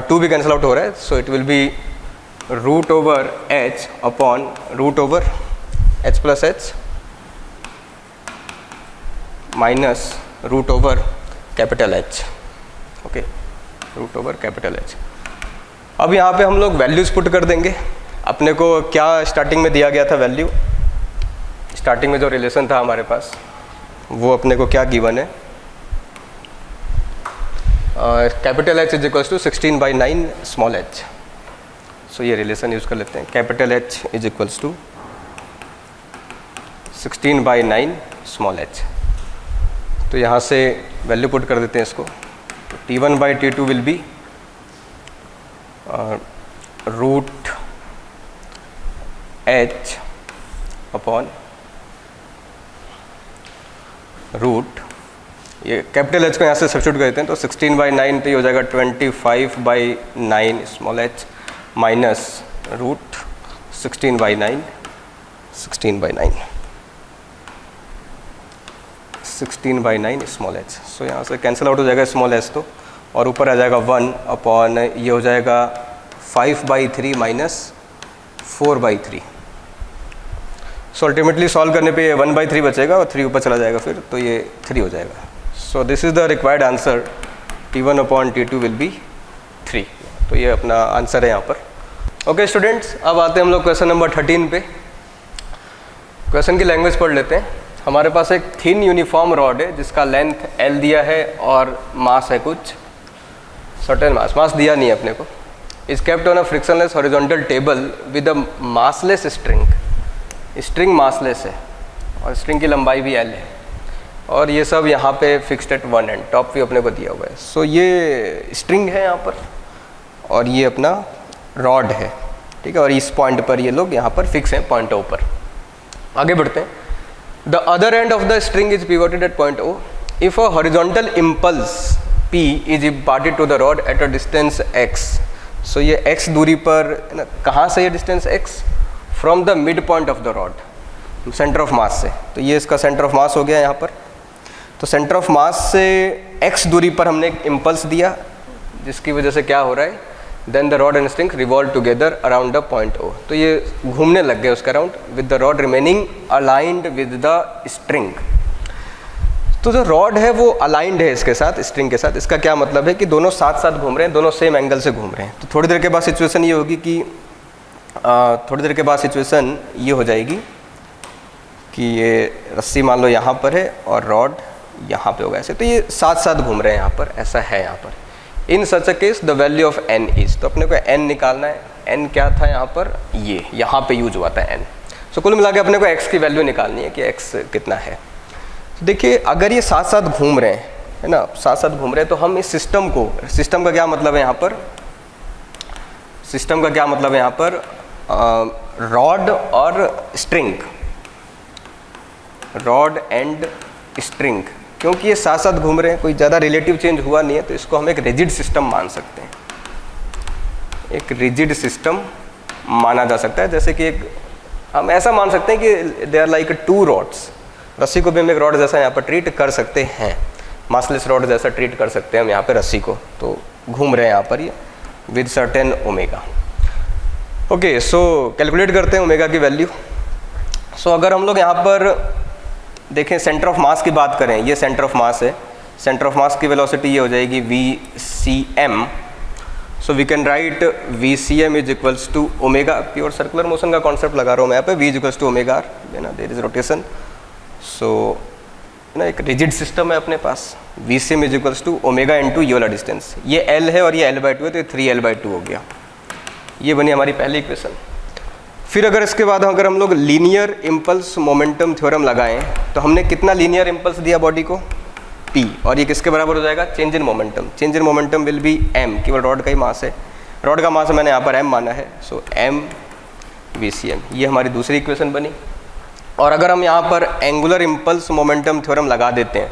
2 भी कैंसिल आउट हो रहा है, so it will be root over h upon root over h plus h minus root over capital H, okay, root over capital H। अब यहाँ पे हम लोग वैल्यूज़ पुट कर देंगे। अपने को क्या स्टार्टिंग में दिया गया था वैल्यू, स्टार्टिंग में जो रिलेशन था हमारे पास वो अपने को क्या गिवन है, capital H is equals to 16/9 small h। सो ये रिलेशन यूज़ कर लेते हैं, capital H is equals to 16/9 small h। तो यहाँ से वैल्यू पुट कर देते हैं इसको, t1 by t2 will be root h upon root, ये कैपिटल H को यहाँ से सब्स्टिट्यूट करते हैं, तो 16/9 तो ये हो जाएगा 25/9 small h minus root 16/9 small h। So यहाँ से कैंसिल आउट हो जाएगा स्मॉल h तो, और ऊपर आ जाएगा 1 अपॉन ये हो जाएगा 5/3 माइनस 4/3। सो अल्टीमेटली सॉल्व करने पे ये 1/3 बचेगा और 3 ऊपर चला जाएगा फिर, तो ये 3 हो जाएगा। So this is the required answer, t1 upon t2 will B 3। तो ये अपना आंसर है यहाँ पर। ओके स्टूडेंट्स, अब आते हैं हम लोग क्वेश्चन नंबर 13 पे। क्वेश्चन की लैंग्वेज पढ़ लेते हैं। हमारे पास एक थिन यूनिफॉर्म रॉड है जिसका लेंथ L दिया है और मास है कुछ सर्टेन मास दिया नहीं है अपने को। Is kept on a frictionless horizontal table with a massless string. String massless है और स्ट्रिंग की लंबाई भी L है, और ये सब यहाँ पे fixed at one and, top भी अपने को दिया हुआ है। सो ये स्ट्रिंग है यहाँ पर और ये अपना रॉड है, ठीक है, और इस पॉइंट पर ये लोग यहाँ पर फिक्स हैं पॉइंट O पर। आगे बढ़ते हैं। The other end of the string is pivoted at point O if a horizontal impulse P is imparted to the rod at a distance x। सो ये x दूरी पर, कहाँ से ये distance x? From the mid point of the rod, centre of mass से। तो ये इसका सेंटर ऑफ मास हो गया यहाँ पर। तो सेंटर ऑफ मास से x दूरी पर हमने एक इम्पल्स दिया, जिसकी वजह से क्या हो रहा है, then the rod and string revolve together around the point O। तो ये घूमने लग गए उसका around with the rod remaining aligned with the string. तो जो रॉड है वो अलाइंड है इसके साथ, स्ट्रिंग के साथ। इसका क्या मतलब है कि दोनों साथ साथ घूम रहे हैं, दोनों सेम एंगल से घूम रहे हैं। तो थोड़ी देर के बाद सिचुएशन ये होगी कि ये हो जाएगी कि ये रस्सी मान लो यहाँ पर है और रॉड यहाँ पे होगा ऐसे, तो ये साथ साथ घूम रहे हैं यहाँ पर, ऐसा है यहाँ पर। In such a case the value of n is, तो अपने को n निकालना है। n क्या था यहाँ पर, ये यहाँ पे यूज हुआ था n। सो कुल मिला के अपने को x की वैल्यू निकालनी है कि x कितना है। तो देखिए अगर ये साथ साथ घूम रहे हैं, है ना, साथ साथ घूम रहे हैं, तो हम इस सिस्टम को, सिस्टम का क्या मतलब है यहाँ पर, सिस्टम का क्या मतलब है यहाँ पर, रॉड और स्ट्रिंग, रॉड एंड स्ट्रिंग, क्योंकि ये साथ साथ घूम रहे हैं, कोई ज़्यादा रिलेटिव चेंज हुआ नहीं है, तो इसको हम एक रिजिड सिस्टम मान सकते हैं। एक रिजिड सिस्टम माना जा सकता है, जैसे कि एक, हम ऐसा मान सकते हैं कि दे आर लाइक 2 रॉड्स। रस्सी को भी हम एक रॉड जैसा यहाँ पर ट्रीट कर सकते हैं, मासलेस रॉड जैसा ट्रीट कर सकते हैं हम यहाँ पे रस्सी को। तो घूम रहे हैं यहाँ पर ये with certain omega. Okay, so calculate करते हैं ओमेगा की वैल्यू। सो अगर हम लोग यहाँ पर देखें सेंटर ऑफ मास की बात करें, ये सेंटर ऑफ मास है, सेंटर ऑफ मास की वेलोसिटी ये हो जाएगी VCM। So we can write VCM is equals to omega, pure circular motion का कॉन्सेप्ट लगा रहा हूँ मैं यहाँ पे, V is equals to omega R, है ना, देयर इज रोटेशन। सो ना एक रिजिड सिस्टम है अपने पास, VCM is equals to omega into ये वाला डिस्टेंस, ये L है और ये L/2 है, तो ये 3L/2 हो गया। ये बनी हमारी पहली इक्वेशन। फिर अगर इसके बाद अगर हम लोग लीनियर इम्पल्स मोमेंटम थ्योरम लगाएं तो हमने कितना लीनियर इम्पल्स दिया बॉडी को, P, और ये किसके बराबर हो जाएगा, change in momentum. Change in momentum will be M, केवल रॉड का ही मास है, रॉड का मास मैंने यहाँ पर M माना है, सो M VCM, ये हमारी दूसरी इक्वेशन बनी। और अगर हम यहाँ पर एंगुलर इम्पल्स मोमेंटम थ्योरम लगा देते हैं,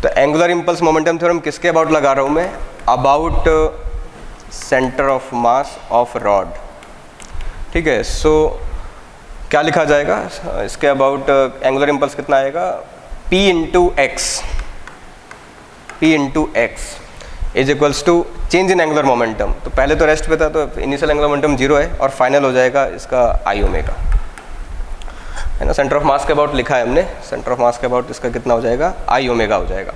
तो एंगुलर इम्पल्स मोमेंटम थ्योरम किसके अबाउट लगा रहा हूँ मैं, about centre of mass of rod, ठीक है। सो क्या लिखा जाएगा इसके अबाउट, एंगुलर इम्पल्स कितना आएगा, P into x is equals to change in angular momentum. तो पहले तो रेस्ट पे था, तो इनिशियल एंगुलर मोमेंटम 0 है और फाइनल हो जाएगा इसका I ओमेगा, है ना। सेंटर ऑफ मास के अबाउट लिखा है हमने, सेंटर ऑफ मास के अबाउट इसका कितना हो जाएगा, I ओमेगा हो जाएगा।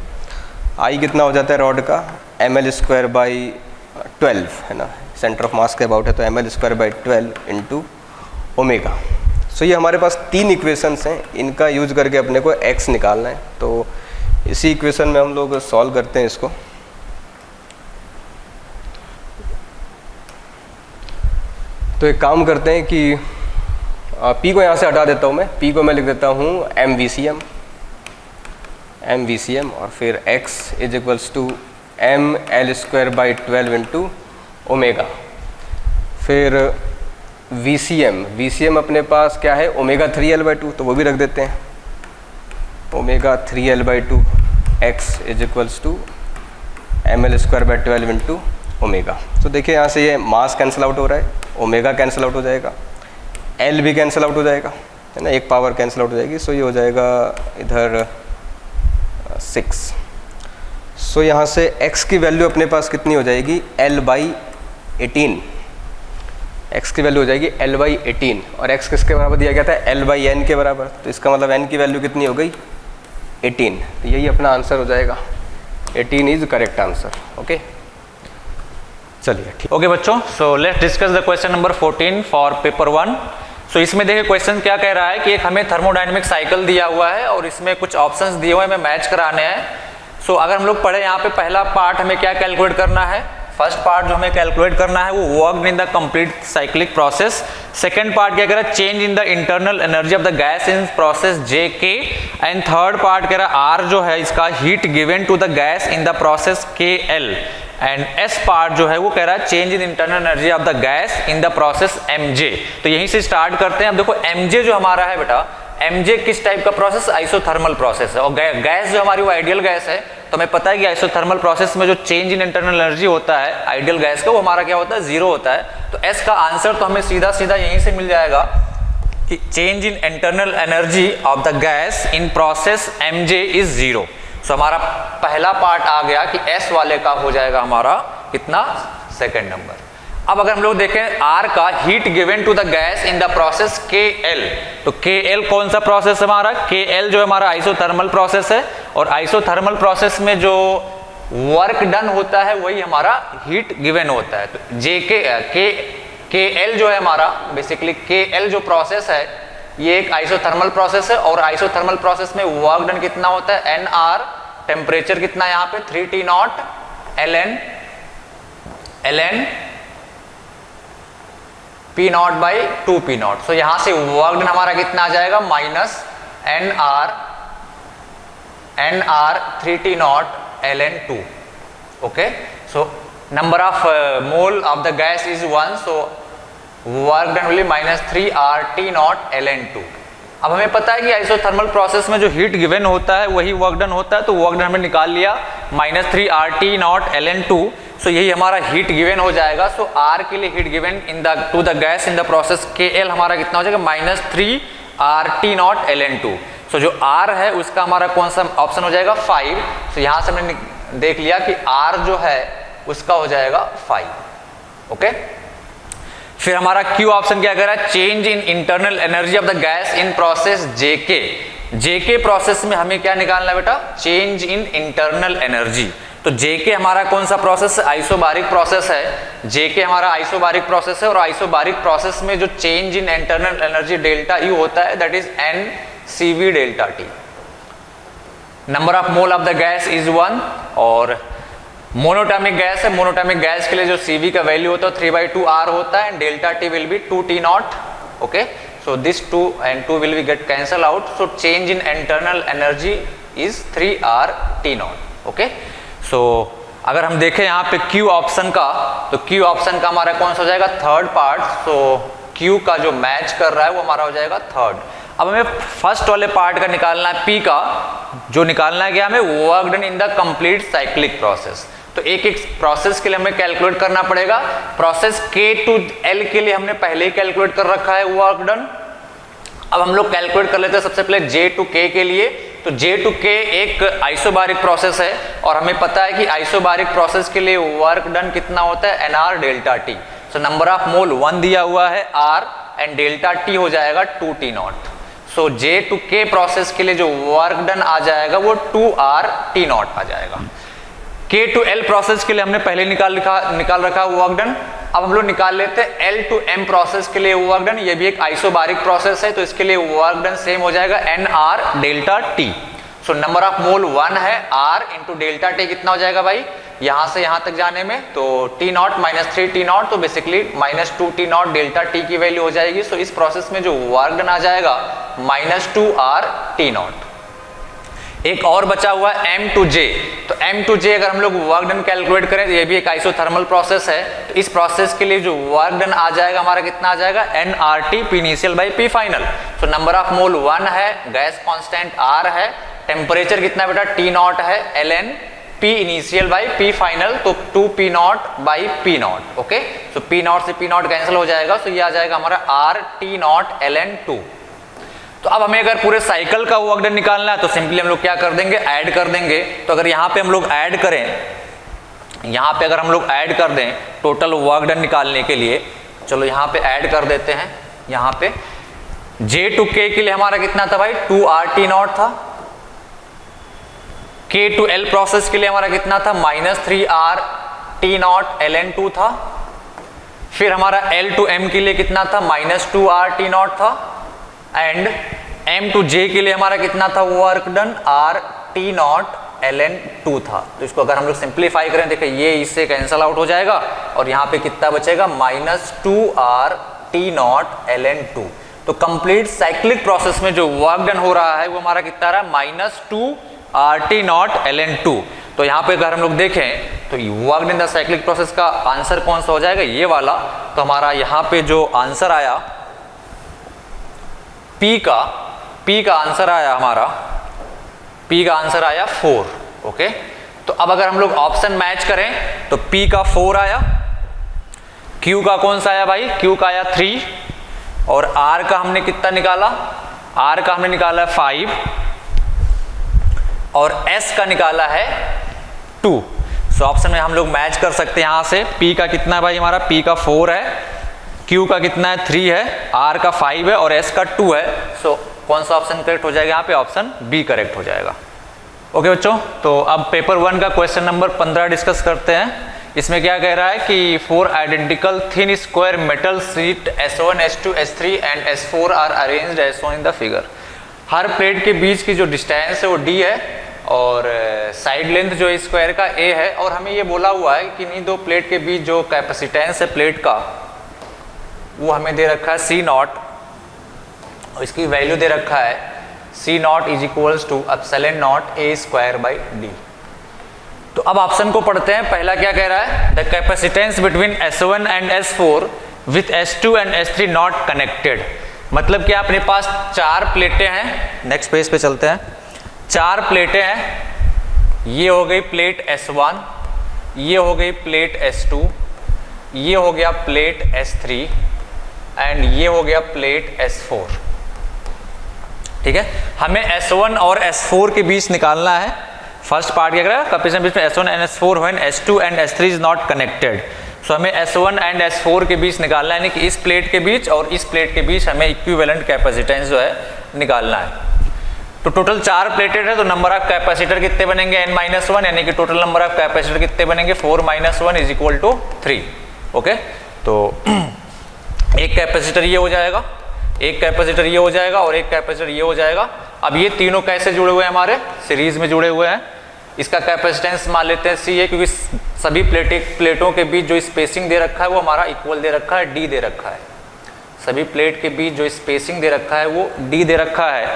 I कितना हो जाता है रॉड का, ml²/12, है ना, सेंटर ऑफ मास के अबाउट है, तो ml²/12 इंटू ओमेगा। सो ये हमारे पास 3 इक्वेशंस हैं, इनका यूज करके अपने को x निकालना है। तो इसी इक्वेशन में हम लोग सॉल्व करते हैं इसको। तो एक काम करते हैं कि P को यहाँ से हटा देता हूँ मैं, P को मैं लिख देता हूँ MVCM, और फिर x is equals to ml²/12 into omega. फिर VCM अपने पास क्या है, ओमेगा 3L/2, तो वो भी रख देते हैं, omega 3L/2, x is equals to ml²/12 into omega. तो देखिए यहाँ से ये मास कैंसिल आउट हो रहा है, ओमेगा कैंसिल आउट हो जाएगा, L भी कैंसिल आउट हो जाएगा, है ना, एक पावर कैंसिल आउट हो जाएगी। सो ये हो जाएगा इधर 6। सो यहाँ से x की वैल्यू अपने पास कितनी हो जाएगी, L/18, x की वैल्यू हो जाएगी L/18, और x किसके बराबर दिया गया था, L/n के बराबर, तो इसका मतलब n की वैल्यू कितनी हो गई, 18। तो यही अपना आंसर हो जाएगा, 18 इज करेक्ट आंसर। ओके, चलिए ठीक। ओके बच्चों, so let's discuss the question number 14 for paper 1। सो इसमें देखिए क्वेश्चन क्या कह रहा है कि एक हमें थर्मोडायनेमिक साइकिल दिया हुआ है और इसमें कुछ ऑप्शंस दिए हुए हैं, हमें मैच कराने हैं। सो अगर हम लोग पढ़े यहाँ पे पहला पार्ट हमें क्या कैलकुलेट करना है, फर्स्ट पार्ट जो हमें कैलकुलेट करना है वो work in the complete cyclic process. Second part क्या कह रहा है, change in the internal energy of the gas in process JK। And third part कह रहा है R जो है इसका heat given to the gas in the process KL। And S part जो है वो कह रहा है change in internal energy of the gas in the process MJ। तो यहीं से स्टार्ट करते हैं। अब देखो MJ जो हमारा है बेटा, MJ किस टाइप का प्रोसेस, आइसोथर्मल प्रोसेस है, और गैस जो हमारी वो आइडियल गैस है। तो हमें पता है कि आइसोथर्मल प्रोसेस में जो चेंज इन इंटरनल एनर्जी होता है आइडियल गैस का, वो हमारा क्या होता है, 0 होता है। तो S का आंसर तो हमें सीधा सीधा यहीं से मिल जाएगा कि change in internal energy of the gas in process MJ is 0। सो हमारा पहला पार्ट आ गया कि S वाले का हो जाएगा हमारा कितना, सेकंड नंबर। अब अगर हम लोग देखें R का heat given to the gas in the process KL, तो KL कौन सा प्रोसेस है हमारा, KL जो है हमारा आइसोथर्मल प्रोसेस है, और आइसोथर्मल प्रोसेस में जो वर्क डन होता है वही हमारा हीट गिवन होता है। तो KL जो है हमारा बेसिकली KL जो प्रोसेस है ये एक आइसोथर्मल प्रोसेस है, और आइसोथर्मल प्रोसेस में वर्क डन कितना होता है, NR, टेम्परेचर कितना है यहाँ पे 3T0 ln P0/2P0। सो यहां से वर्क डन हमारा कितना आ जाएगा, minus NR 3T0 ln 2। Okay, so number of mole of the gas is 1, so work done will minus 3RT0 ln 2। अब हमें पता है कि आइसोथर्मल प्रोसेस में जो हीट गिवन होता है वही वर्क डन होता है, तो वर्क डन हमने निकाल लिया माइनस 3RT0 ln 2। सो यही हमारा हीट गिवन हो जाएगा। सो R के लिए heat given in the two the gas in the process KL हमारा कितना हो जाएगा, माइनस 3RT0 ln 2। सो जो R है उसका हमारा कौन सा ऑप्शन हो जाएगा, 5। सो यहाँ से हमने देख लिया कि R जो है उसका हो जाएगा 5। ओके, फिर हमारा Q ऑप्शन क्या कह रहा है, change in internal energy of the gas in process JK। JK process में हमें क्या निकालना है बेटा, चेंज इन इंटरनल एनर्जी। तो जेके हमारा कौन सा प्रोसेस है, आइसोबारिक प्रोसेस है। जेके हमारा आइसोबारिक प्रोसेस है और आइसोबारिक प्रोसेस में जो change in internal energy delta U होता है that is an CV delta T. Number of mole of the gas is 1 और मोनोटॉमिक गैस है, मोनोटॉमिक गैस के लिए जो CV का वैल्यू होता है 3/2R होता है and delta T will be 2T0। Okay, so this 2 and 2 will be get cancel out, so change in internal energy is 3R/T0। Okay, so अगर हम देखें यहाँ पे Q ऑप्शन का, तो Q ऑप्शन का हमारा कौन सा हो जाएगा, थर्ड पार्ट। सो Q का जो मैच कर रहा है वो हमारा हो जाएगा थर्ड। अब हमें फर्स्ट वाले पार्ट का निकालना है, P का जो निकालना है क्या हमें, work done in the complete cyclic process. तो एक एक प्रोसेस के लिए हमें कैलकुलेट करना पड़ेगा। प्रोसेस K to L के लिए हमने पहले ही कैलकुलेट कर रखा है वर्क डन। अब हम लोग कैलकुलेट कर लेते हैं सबसे पहले J to K के लिए। तो J to K एक आइसोबारिक प्रोसेस है और हमें पता है कि आइसोबारिक प्रोसेस के लिए वर्क डन कितना होता है, NR delta T। So number of mole 1 दिया हुआ है R एंड डेल्टा T हो जाएगा 2T0। So J to K process के लिए जो वर्क डन आ जाएगा वो 2R/T0 आ जाएगा। K to L प्रोसेस के लिए हमने पहले निकाल रखा वर्क डन। अब हम लोग निकाल लेते हैं L to M प्रोसेस के लिए वर्क डन। ये भी एक आइसोबारिक प्रोसेस है तो इसके लिए वर्क डन सेम हो जाएगा NR delta T। So number of mole 1 है, R इंटू डेल्टा T कितना हो जाएगा भाई, यहां से यहां तक जाने में तो T0 - 3T0 तो बेसिकली -2T0 डेल्टा T की वैल्यू हो जाएगी। सो इस प्रोसेस में जो वर्क डन आ जाएगा -2R/T0। एक और बचा हुआ है M to J। तो M to J अगर हम लोग वर्क डन कैलकुलेट करें तो ये भी एक आइसोथर्मल प्रोसेस है। तो इस प्रोसेस के लिए जो वर्क डन आ जाएगा हमारा कितना आ जाएगा, NRT P initial by P final. तो नंबर ऑफ मोल 1 है, गैस कांस्टेंट R है, टेम्परेचर कितना बेटा T0 है, ln P initial by P final तो 2P0 by P0। Okay, so P0 से P0 कैंसिल हो जाएगा। तो ये आ जाएगा हमारा R/T0 ln 2। तो अब हमें अगर पूरे साइकिल का वर्क डन निकालना है तो सिंपली हम लोग क्या कर देंगे, ऐड कर देंगे। तो अगर यहाँ पे हम लोग ऐड करें, यहाँ पे अगर हम लोग ऐड कर दें टोटल वर्क डन निकालने के लिए, चलो यहाँ पे ऐड कर देते हैं। यहाँ पे J to K के लिए हमारा कितना था भाई, 2R/T0 था। K to L प्रोसेस के लिए हमारा कितना था, -3R/T0 ln 2 था। फिर हमारा L to M के लिए कितना था, -2R/T0 था। एंड M to J के लिए हमारा कितना था वर्क डन, R/T0 ln 2 था। तो इसको अगर हम लोग सिंप्लीफाई करें, देखिए ये इससे कैंसल आउट हो जाएगा और यहाँ पे कितना बचेगा, -2R/T0 ln 2। तो कंप्लीट साइक्लिक प्रोसेस में जो वर्क डन हो रहा है वो हमारा कितना रहा, -2R/T0 ln 2। तो यहाँ पे अगर हम लोग देखें तो work done the cyclic process का आंसर कौन सा हो जाएगा, ये वाला। तो हमारा यहाँ पे जो आंसर आया P का आंसर आया हमारा, P का आंसर आया 4। ओके, तो अब अगर हम लोग ऑप्शन मैच करें तो P का 4 आया, Q का कौन सा आया भाई, Q का आया 3 और R का हमने कितना निकाला, R का हमने निकाला है 5 और S का निकाला है 2। सो ऑप्शन में हम लोग मैच कर सकते हैं। यहाँ से P का कितना है भाई हमारा, P का 4 है, Q का कितना है 3 है, R का 5 है और S का 2 है। सो कौन सा ऑप्शन करेक्ट हो जाएगा, यहाँ पे ऑप्शन B करेक्ट हो जाएगा। ओके बच्चों, तो अब पेपर 1 का क्वेश्चन नंबर 15 डिस्कस करते हैं। इसमें क्या कह रहा है कि 4 identical thin square metal sheet S1 S2 S3 and S4 are arranged as shown in the figure. हर प्लेट के बीच की जो डिस्टेंस है वो D है और साइड लेंथ जो स्क्वायर का A है। और हमें ये बोला हुआ है कि इन्हीं दो प्लेट के बीच जो कैपेसिटेंस है प्लेट का वो हमें दे रखा है C0 और इसकी वैल्यू दे रखा है C0 is equals to ε0 A²/D। तो अब ऑप्शन को पढ़ते हैं। पहला क्या कह रहा है, the capacitance between S1 and S4 with S2 and S3 not connected. मतलब कि अपने पास 4 प्लेटें हैं। नेक्स्ट पेज पे चलते हैं। 4 प्लेटें हैं, ये हो गई प्लेट S1, ये हो गई प्लेट S2, ये हो गया प्लेट S3 एंड ये हो गया प्लेट S4। ठीक है, हमें S1 और S4 के बीच निकालना है। फर्स्ट पार्ट क्या कर रहा है, capacitance between S1 and S4 when S2 and S3 is not connected. So हमें S1 एंड S4 के बीच निकालना है, यानी कि इस प्लेट के बीच और इस प्लेट के बीच हमें इक्विवेलेंट कैपेसिटेंस जो है निकालना है। तो टोटल 4 प्लेटेड है, तो नंबर ऑफ कैपेसिटर कितने बनेंगे n-1, यानी कि टोटल नंबर ऑफ कैपेसिटर कितने बनेंगे 4 - 1 इज इक्वल टू 3। ओके, तो एक कैपेसिटर ये हो जाएगा, एक कैपेसिटर ये हो जाएगा और एक कैपेसिटर ये हो जाएगा। अब ये तीनों कैसे जुड़े हुए हैं, हमारे सीरीज में जुड़े हुए हैं। इसका कैपेसिटेंस मान लेते हैं C है, क्योंकि सभी प्लेटों के बीच जो स्पेसिंग दे रखा है वो हमारा इक्वल दे रखा है, D दे रखा है। सभी प्लेट के बीच जो स्पेसिंग दे रखा है वो D दे रखा है।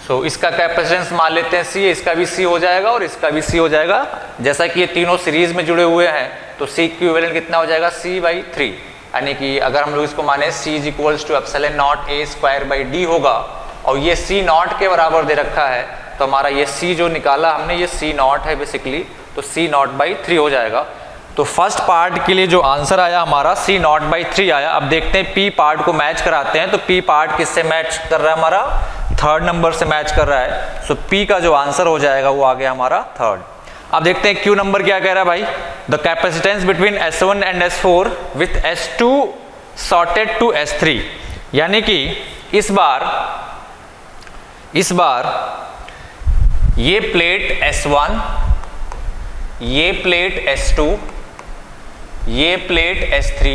सो इसका कैपेसिटेंस मान लेते हैं C, इसका भी C हो जाएगा और इसका भी C हो जाएगा। जैसा कि ये तीनों सीरीज में जुड़े हुए हैं तो C इक्विवेलेंट कितना हो जाएगा C/3, यानी कि अगर हम लोग इसको माने C is equals to ε0a² d होगा और ये C0 के बराबर दे रखा है, तो हमारा ये C जो निकाला हमने ये C0 है बेसिकली, तो C0/3 हो जाएगा। तो फर्स्ट पार्ट के लिए जो आंसर आया हमारा C0/3 आया। अब देखते हैं P पार्ट को मैच कराते हैं, तो P पार्ट किससे मैच कर रहा है, हमारा थर्ड नंबर से मैच कर रहा है। सो P का जो आंसर हो जाएगा वो आ गया हमारा थर्ड। अब देखते हैं Q नंबर क्या कह रहा है भाई, the capacitance between S1 and S4 with S2 sorted to S3, यानी कि इस बार ये प्लेट S1, ये प्लेट S2, ये प्लेट S3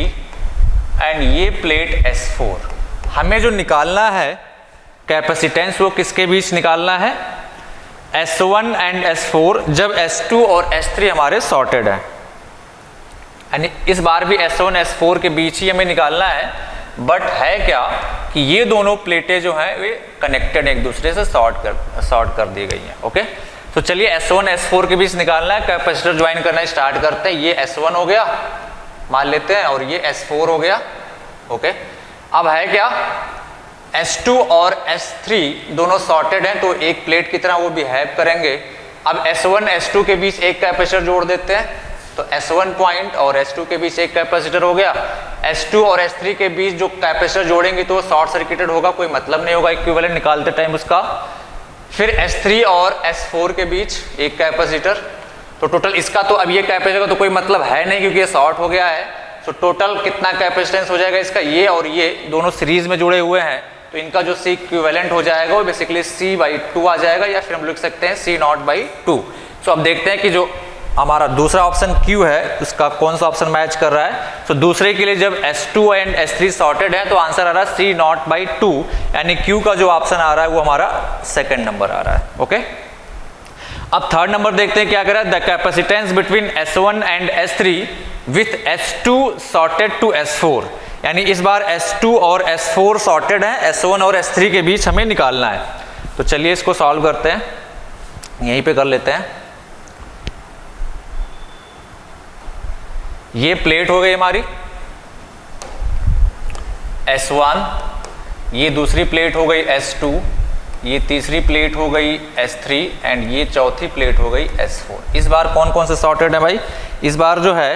एंड ये प्लेट S4, हमें जो निकालना है कैपेसिटेंस वो किसके बीच निकालना है, S1 एंड S4, जब S2 और S3 हमारे सॉर्टेड है। यानी इस बार भी S1 S4 के बीच ही हमें निकालना है, बट है क्या कि ये दोनों प्लेटें जो हैं वे कनेक्टेड एक दूसरे से सॉर्ट कर दी गई हैं। ओके, तो चलिए S1 S4 के बीच निकालना है, कैपेसिटर ज्वाइन करना स्टार्ट करते हैं। ये S1 हो गया मान लेते हैं और ये S4 हो गया। ओके, अब है क्या, S2 और S3 दोनों सॉर्टेड हैं तो एक प्लेट की तरह वो बिहेव करेंगे। अब S1 S2 के बीच एक कैपेसिटर जोड़ देते हैं, तो S1 पॉइंट और S2 के बीच एक कैपेसिटर हो गया। S2 और S3 के बीच जो कैपेसिटर जोड़ेंगे तो शॉर्ट सर्किटेड होगा, कोई मतलब नहीं होगा इक्विवेलेंट निकालते टाइम उसका। फिर S3 और S4 के बीच एक कैपेसिटर, तो टोटल इसका तो अब ये कैपेसिटर का तो कोई मतलब है नहीं क्योंकि ये शॉर्ट हो गया है। तो टोटल कितना कैपेसिटेंस हो जाएगा इसका, ये और ये दोनों सीरीज में जुड़े हुए हैं तो इनका जो C इक्विवेलेंट हो जाएगा वो बेसिकली C/2 आ जाएगा, या फिर हम लिख सकते हैं C0/2। सो अब देखते हैं कि जो हमारा दूसरा ऑप्शन Q है उसका कौन सा ऑप्शन मैच कर रहा है। तो दूसरे के लिए जब S2 एंड S3 सॉर्टेड है तो आंसर आ रहा है C0/2, यानी Q का जो ऑप्शन आ रहा है वो हमारा सेकंड नंबर आ रहा है। ओके, अब थर्ड नंबर देखते हैं क्या कर रहा है, the capacitance between S1 and S3 with S2 sorted to S4, यानी इस बार S2 और S4 सॉर्टेड है, S1 और S3 के बीच हमें निकालना है। तो चलिए इसको सॉल्व करते हैं, यहीं पे कर लेते हैं। ये प्लेट हो गई हमारी S1, ये दूसरी प्लेट हो गई S2, ये तीसरी प्लेट हो गई S3 एंड ये चौथी प्लेट हो गई S4। इस बार कौन कौन से सॉर्टेड है भाई, इस बार जो है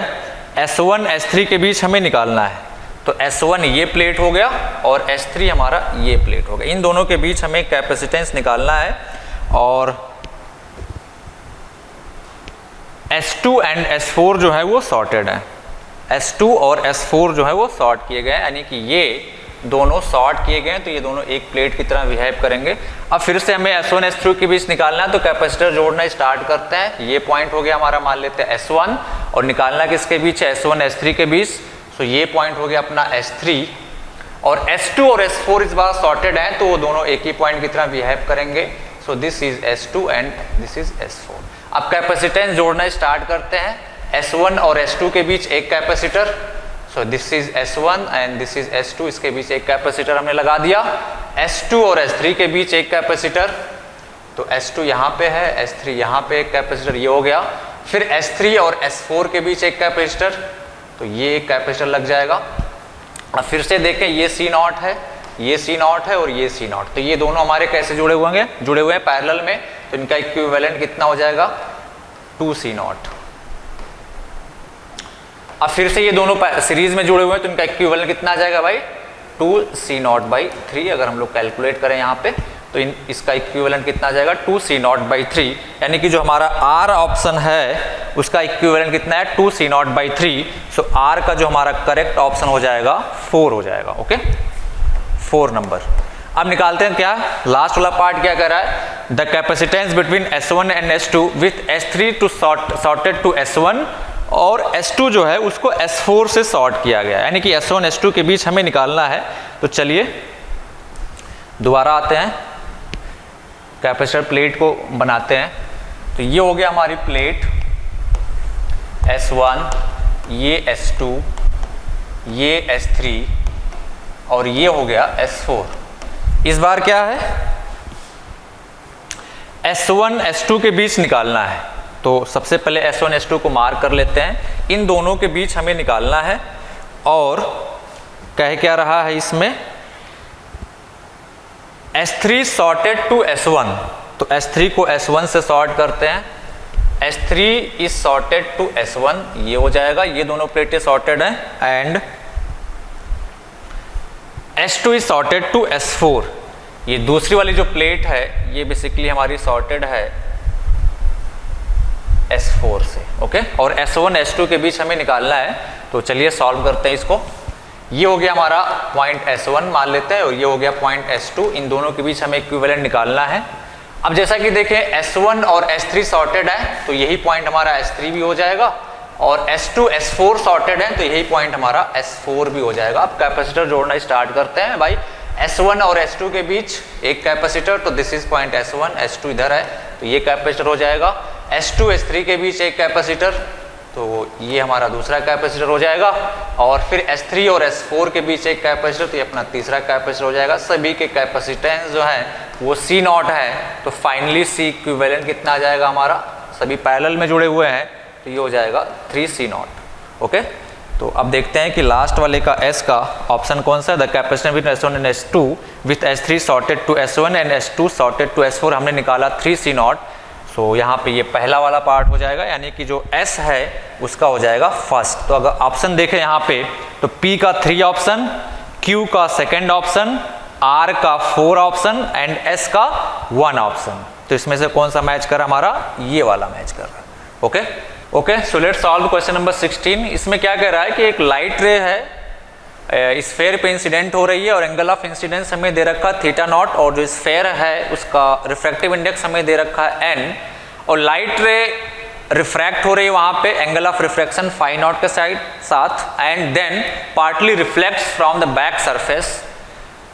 S1 S3 के बीच हमें निकालना है। तो S1 ये प्लेट हो गया और S3 हमारा ये प्लेट हो गया, इन दोनों के बीच हमें कैपेसिटेंस निकालना है। और S2 एंड S4 जो है वो सॉर्टेड है, S2 और S4 जो है वो सॉर्ट किए गए, यानी कि ये दोनों सॉर्ट किए गए तो ये दोनों एक प्लेट की तरह बिहेव करेंगे। अब फिर से हमें S1 S3 के बीच निकालना है तो कैपेसिटर जोड़ना स्टार्ट करते हैं। ये पॉइंट हो गया हमारा, मान लेते हैं S1, और निकालना किसके बीच है, S1 S3 के बीच। सो ये पॉइंट हो गया अपना S3, और S2 और S4 इस बार सॉर्टेड हैं तो वो दोनों एक ही पॉइंट की तरह बिहेव करेंगे। So this is S2 and this is S4। अब कैपेसिटेंस जोड़ना स्टार्ट करते हैं, S1 और S2 के बीच एक capacitor, so this is S1 and this is S2, इसके बीच एक कैपेसिटर हमने लगा दिया। S2 और S3 के बीच एक कैपेसिटर, तो S2 यहाँ पे है, S3 यहाँ पे एक कैपेसिटर, ये हो गया। फिर S3 और S4 के बीच एक कैपेसिटर, तो ये एक कैपेसिटर लग जाएगा। अब फिर से देखें, ये C0 है, ये C0 है और ये C0, तो ये दोनों हमारे कैसे जुड़े हुए हैं, जुड़े हुए हैं पैरेलल में, तो इनका इक्विवेलेंट कितना हो जाएगा, 2C0। अब फिर से ये दोनों सीरीज में जुड़े हुए हैं तो इनका इक्विवेलेंट कितना आ जाएगा भाई, 2C0/3। अगर हम लोग कैलकुलेट करें यहाँ पे तो इसका इक्विवेलेंट कितना आ जाएगा, 2C0/3, यानी कि जो हमारा R ऑप्शन है उसका इक्विवेलेंट कितना है, 2C0/3। सो R का जो हमारा करेक्ट ऑप्शन हो जाएगा 4 हो जाएगा। Okay, 4 number. अब निकालते हैं क्या, लास्ट वाला पार्ट क्या कर रहा है, the capacitance between S1 and S2 with S3 to sorted to S1 और S2 जो है उसको S4 से सॉर्ट किया गया, यानी कि S1 S2 के बीच हमें निकालना है। तो चलिए दोबारा आते हैं, कैपेसिटर प्लेट को बनाते हैं। तो ये हो गया हमारी प्लेट S1, ये S2, ये S3 और ये हो गया S4। इस बार क्या है, S1 S2 के बीच निकालना है। तो सबसे पहले S1 S2 को मार्क कर लेते हैं, इन दोनों के बीच हमें निकालना है। और कह क्या रहा है इसमें, S3 सॉर्टेड टू S1, तो S3 को S1 से सॉर्ट करते हैं, S3 is sorted to S1, ये हो जाएगा, ये दोनों प्लेटें सॉर्टेड हैं, and S2 is sorted to S4, ये दूसरी वाली जो प्लेट है ये बेसिकली हमारी सॉर्टेड है S4 से, ओके। और S1 S2 के बीच हमें निकालना है। तो चलिए सॉल्व करते हैं इसको। ये हो गया हमारा पॉइंट S1 मान लेते हैं और ये हो गया पॉइंट S2, इन दोनों के बीच हमें इक्विवेलेंट निकालना है। अब जैसा कि देखें S1 और S3 सॉर्टेड है तो यही पॉइंट हमारा S3 भी हो जाएगा, और S2 S4 सॉर्टेड है तो यही पॉइंट हमारा S4 भी हो जाएगा। अब कैपेसिटर जोड़ना स्टार्ट करते हैं भाई। S1 और S2 के बीच एक कैपेसिटर, तो this is point S1, S2 इधर है तो ये कैपेसिटर हो जाएगा। S2 S3 के बीच एक कैपेसिटर, तो ये हमारा दूसरा कैपेसिटर हो जाएगा। और फिर S3 और S4 के बीच एक कैपेसिटर, तो ये अपना तीसरा कैपेसिटर हो जाएगा। सभी के कैपेसिटेंस जो है वो C0 है, तो फाइनली C इक्विवेलेंट कितना आ जाएगा हमारा, सभी पैरेलल में जुड़े हुए हैं तो ये हो जाएगा 3C0, ओके। तो अब देखते हैं कि लास्ट वाले का S का ऑप्शन कौन सा है, the capacitance between S1 and S2 with S3 sorted to S1 and S2 sorted to S4, हमने निकाला 3C0। सो यहाँ पे ये पहला वाला पार्ट हो जाएगा, यानी कि जो S है उसका हो जाएगा फर्स्ट। तो अगर ऑप्शन देखें यहाँ पे तो P का 3 ऑप्शन, Q का सेकेंड ऑप्शन, R का 4 ऑप्शन एंड S का 1 ऑप्शन। तो इसमें से कौन सा मैच कर रहा हमारा, ये वाला मैच कर रहा है, okay. Okay, so let's solve question number 16। इसमें क्या कह रहा है कि एक लाइट रे है, स्फेयर पे इंसिडेंट हो रही है और एंगल ऑफ इंसिडेंस हमें दे रखा है θ0, और जो स्फेयर है उसका रिफ्रैक्टिव इंडेक्स हमें दे रखा है n, और लाइट रे रिफ्रैक्ट हो रही है वहाँ पे, एंगल ऑफ रिफ्रैक्शन φ0 के साथ, and then partly reflects from the back surface.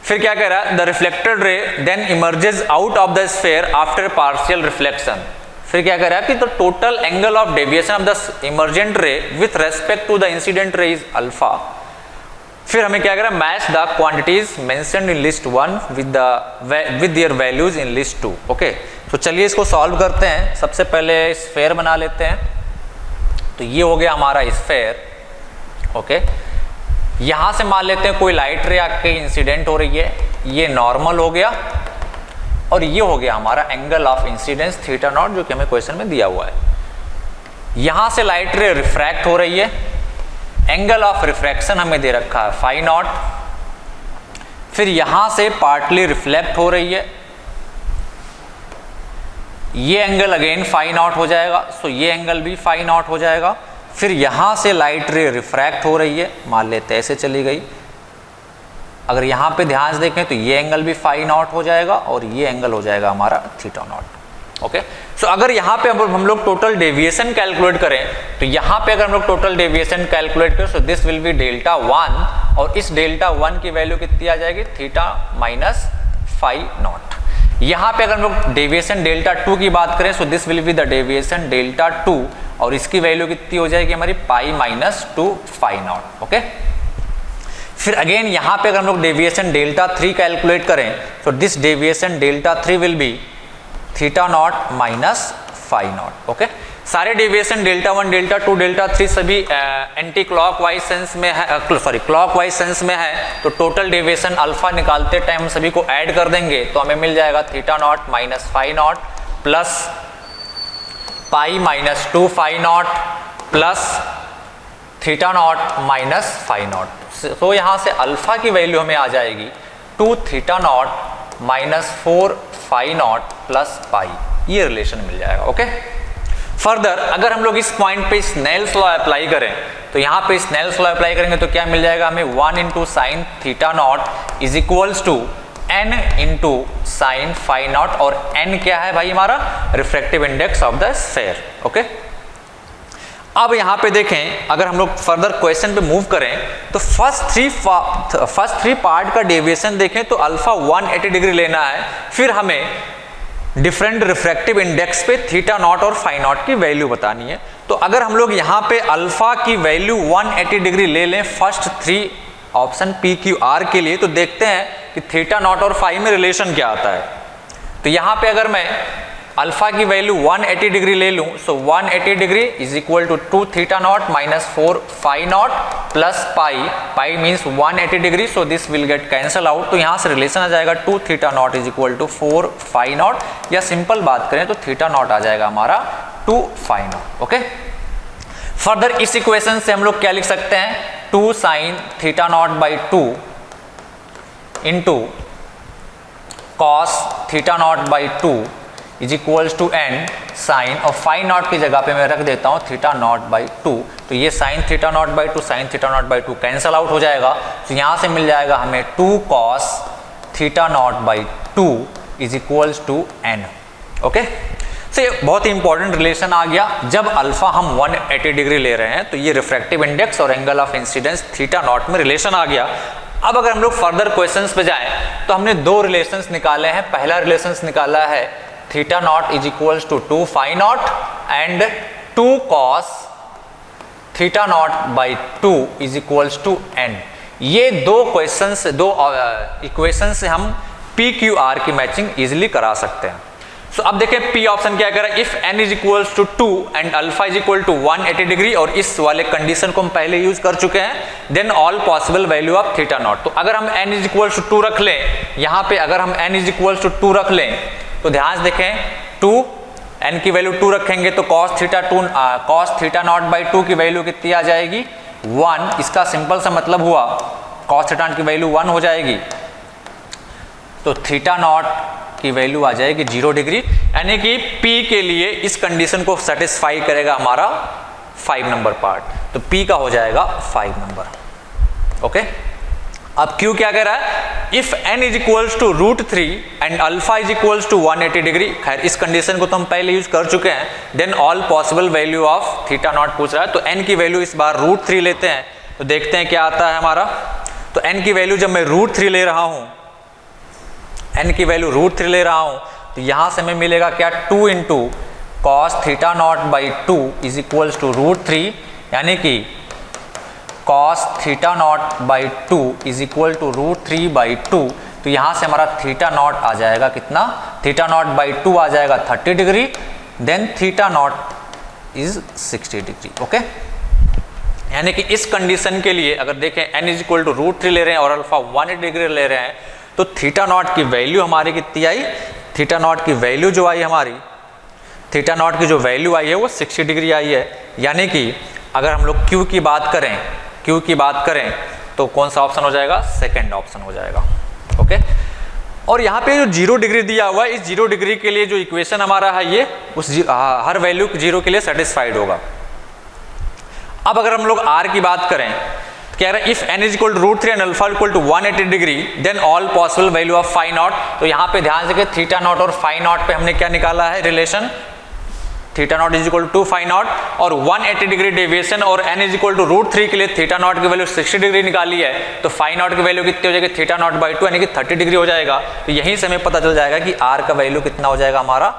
फिर क्या कह रहा है, the reflected ray then emerges out of the sphere after partial reflection. फिर क्या कह रहा है कि the total angle of deviation of the emergent ray with respect to the incident ray is alpha. फिर हमें क्या कह रहा है, match the quantities mentioned in list 1 with their values in list 2, okay. तो चलिए इसको सॉल्व करते हैं। सबसे पहले स्फेयर बना लेते हैं। तो ये हो गया हमारा स्फेयर, ओके। यहां से मान लेते हैं कोई लाइट रे आके इंसिडेंट हो रही है, ये नॉर्मल हो गया, और ये हो गया हमारा एंगल ऑफ इंसिडेंस θ0 जो कि हमें क्वेश्चन में दिया हुआ है। यहां से लाइट रे रिफ्रैक्ट हो रही है, एंगल ऑफ रिफ्रैक्शन हमें दे रखा है φ0। फिर यहां से पार्टली रिफ्लेक्ट हो रही है, ये एंगल अगेन φ0 हो जाएगा, सो ये एंगल भी φ0 हो जाएगा। फिर यहां से लाइट रे रिफ्रैक्ट हो रही है, मान लेते ऐसे चली गई। अगर यहाँ पे ध्यान से देखें तो ये एंगल भी φ0 हो जाएगा और ये एंगल हो जाएगा हमारा θ0, ओके। सो अगर यहाँ पे हम लोग टोटल डेविएशन कैलकुलेट करें तो यहाँ पे अगर हम लोग टोटल डेविएशन कैलकुलेट करें, सो दिस विल बी Δ1, और इस Δ1 की वैल्यू कितनी आ जाएगी, θ माइनस φ0। यहाँ पे अगर हम लोग डेविएशन Δ2 की बात करें, so this will be the deviation Δ2, और इसकी वैल्यू कितनी हो जाएगी हमारी π माइनस 2 φ0, ओके। फिर अगेन यहाँ पे अगर हम लोग डेविएशन Δ3 कैलकुलेट करें, तो this deviation Δ3 will be θ0 minus φ0, okay. सारे डेविएशन Δ1, Δ2, Δ3 सभी एंटी क्लॉकवाइज सेंस में है, क्लॉकवाइज सेंस में है। तो टोटल डेविएशन अल्फा निकालते टाइम सभी को ऐड कर देंगे तो हमें मिल जाएगा θ0 minus φ0 plus π minus 2 φ0 plus θ0 minus φ0। तो यहाँ से अल्फा की वैल्यू हमें आ जाएगी 2θ0 माइनस 4 φ0 प्लस π, ये रिलेशन मिल जाएगा, ओके। फर्दर अगर हम लोग इस पॉइंट पे स्नेल्स लॉ अप्लाई करें तो यहाँ पे स्नेल्स लॉ अप्लाई करेंगे तो क्या मिल जाएगा हमें 1 into sine θ0 is equals to n into sine phi not, और n क्या है भाई हमारा refractive index of the sphere. Okay, अब यहाँ पे देखें, अगर हम लोग फर्दर क्वेश्चन पे मूव करें तो फर्स्ट थ्री पार्ट का डेविएशन देखें तो अल्फा 180 डिग्री लेना है, फिर हमें डिफरेंट रिफ्रैक्टिव इंडेक्स पे थीटा नॉट और फाई नॉट की वैल्यू बतानी है। तो अगर हम लोग यहाँ पे अल्फा की वैल्यू 180 डिग्री ले लें first three option P Q are के लिए, तो देखते हैं कि थीटा नॉट और फाई में रिलेशन क्या आता है। तो यहाँ पे अगर मैं अल्फा की वैल्यू 180 डिग्री ले लूँ, so 180 degree is equal to 2 theta not minus 4 phi not plus pi, pi means 180 degree, so this will get cancel out. तो यहाँ से रिलेशन आ जाएगा 2 theta not is equal to 4 phi not, या सिंपल बात करें तो थीटा नॉट आ जाएगा हमारा 2 फाई नॉट। ओके, फर्दर इस इक्वेशन से हम लोग क्या लिख सकते हैं, 2 sine theta not by 2 into cos theta not by 2 is equals to n sine, और फाई नॉट की जगह पे मैं रख देता हूँ थीटा नॉट बाई 2। तो ये sine theta not by 2 sine theta not by 2 cancel out हो जाएगा, तो यहाँ से मिल जाएगा हमें 2 cos theta not by 2 is equals to n। Okay, तो ये बहुत ही इंपॉर्टेंट रिलेशन आ गया। जब अल्फा हम 180 डिग्री ले रहे हैं तो ये रिफ्रैक्टिव इंडेक्स और angle of incidence theta naught में रिलेशन आ गया। अब अगर हम लोग फर्दर क्वेश्चंस पे जाएं तो हमने दो रिलेशंस निकाले हैं। पहला रिलेशंस निकाला है theta not is equals to 2 phi not and 2 cos theta not by 2 is equals to n। ये दो क्वेश्चंस, दो इक्वेशन से हम पी क्यू आर की मैचिंग इजिली करा सकते हैं। सो अब देखें पी ऑप्शन क्या कह रहा है, if n is equals to 2 and alpha is equal to 180 degree, और इस वाले कंडीशन को हम पहले यूज कर चुके हैं, then all possible value of theta not. तो अगर हम n इज इक्वल्स टू 2 रख लें, यहाँ पे अगर हम n इज इक्वल्स टू 2 रख लें तो ध्यान से देखें 2 n की वैल्यू 2 रखेंगे तो cos थीटा नॉट बाई 2 की वैल्यू कितनी आ जाएगी 1। इसका सिंपल सा मतलब हुआ cos थीटा की वैल्यू 1 हो जाएगी, तो थीटा नॉट की वैल्यू आ जाएगी 0 डिग्री, यानी कि P के लिए इस कंडीशन को सेटिस्फाई करेगा हमारा 5 नंबर पार्ट, तो P का हो जाएगा 5 नंबर। ओके, अब Q क्या कह रहा है, if n is equals to √3 and alpha is equals to 180 degree. खैर इस कंडीशन को तो हम पहले यूज कर चुके हैं। Then all possible value of theta not पूछ रहा है, तो n की वैल्यू इस बार √3 लेते हैं, तो देखते हैं क्या आता है हमारा। तो n की वैल्यू जब मैं √3 ले रहा हूं, n की वैल्यू √3 ले रहा हूं, तो यहां से हमें मिलेगा क्या 2 into cos theta not by 2 is equals to √3, यानी कि cos theta not by 2 is equal to √3 by 2। तो यहाँ से हमारा थीटा नॉट आ जाएगा कितना, थीटा नॉट बाई 2 आ जाएगा 30 degree, then theta not is 60 degree. Okay, यानी कि इस कंडीशन के लिए अगर देखें n इज इक्वल टू √3 ले रहे हैं और अल्फा 180 डिग्री ले रहे हैं, तो थीटा नॉट की वैल्यू हमारी कितनी आई, थीटा नॉट की वैल्यू जो आई हमारी, थीटा नॉट की जो वैल्यू आई है वो 60 डिग्री आई है। यानी कि अगर हम लोग Q की बात करें तो कौन सा ऑप्शन हो जाएगा, सेकंड ऑप्शन हो जाएगा। ओके, और यहाँ पे जो 0 डिग्री दिया हुआ है, इस 0 डिग्री के लिए जो इक्वेशन हमारा है ये उस हर वैल्यू 0 के लिए सेटिस्फाइड होगा। अब अगर हम लोग R की बात करें, कह रहा है if n is equal to √3 and alpha equal to 180 degree then all possible value of phi not. तो यहाँ पे ध्यान से थीटा नॉट और फाई नॉट पे हमने क्या निकाला है relation, theta not is equal to 2 phi not, और 180 डिग्री डेविएशन और n इज इक्वल टू √3 के लिए थीटा नॉट की वैल्यू 60 डिग्री निकाली है, तो फाई नॉट की वैल्यू कितनी हो जाएगी, थीटा नॉट बाई 2 यानी कि 30 डिग्री हो जाएगा। तो यहीं से हमें पता चल जाएगा कि r का वैल्यू कितना हो जाएगा हमारा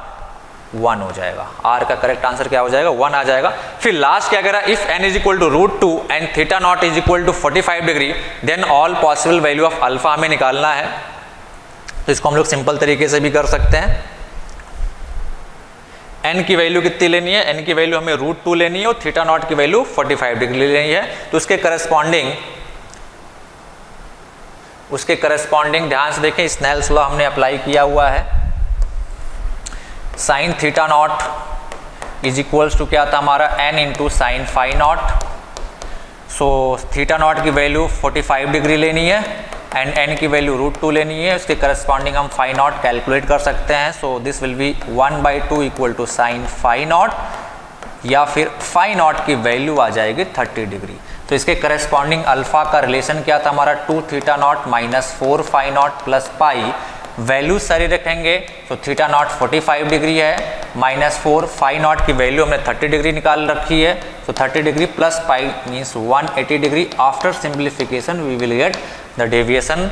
1 हो जाएगा। R का करेक्ट आंसर क्या हो जाएगा 1 आ जाएगा। फिर लास्ट क्या कह रहा है, if n is equal to √2 and theta not is equal to 45 degree then all possible value of alpha हमें निकालना है। तो इसको हम लोग सिंपल तरीके से भी कर सकते हैं। n की वैल्यू कितनी लेनी है, n की वैल्यू हमें √2 लेनी है और थीटा नॉट की वैल्यू 45 डिग्री लेनी है। तो उसके करस्पॉन्डिंग ध्यान से देखें, स्नेल्स लॉ हमने अप्लाई किया हुआ है। Sine theta not is equals to क्या था हमारा n into sine phi not. So theta not की वैल्यू 45 डिग्री लेनी है एंड n की वैल्यू √2 लेनी है। उसके करस्पॉन्डिंग हम फाई नॉट कैलकुलेट कर सकते हैं। So this will be 1/2 equal to sine phi not, या फिर फाई नॉट की वैल्यू आ जाएगी 30 डिग्री। तो इसके करस्पॉन्डिंग अल्फा का रिलेशन क्या था हमारा 2 theta not minus 4 phi not plus pi, value सारी रखेंगे तो थीटा नॉट 45 डिग्री है, माइनस 4 फाई नॉट की वैल्यू हमने 30 डिग्री निकाल रखी है, तो 30 degree plus pi means 180 degree. After simplification we will get the deviation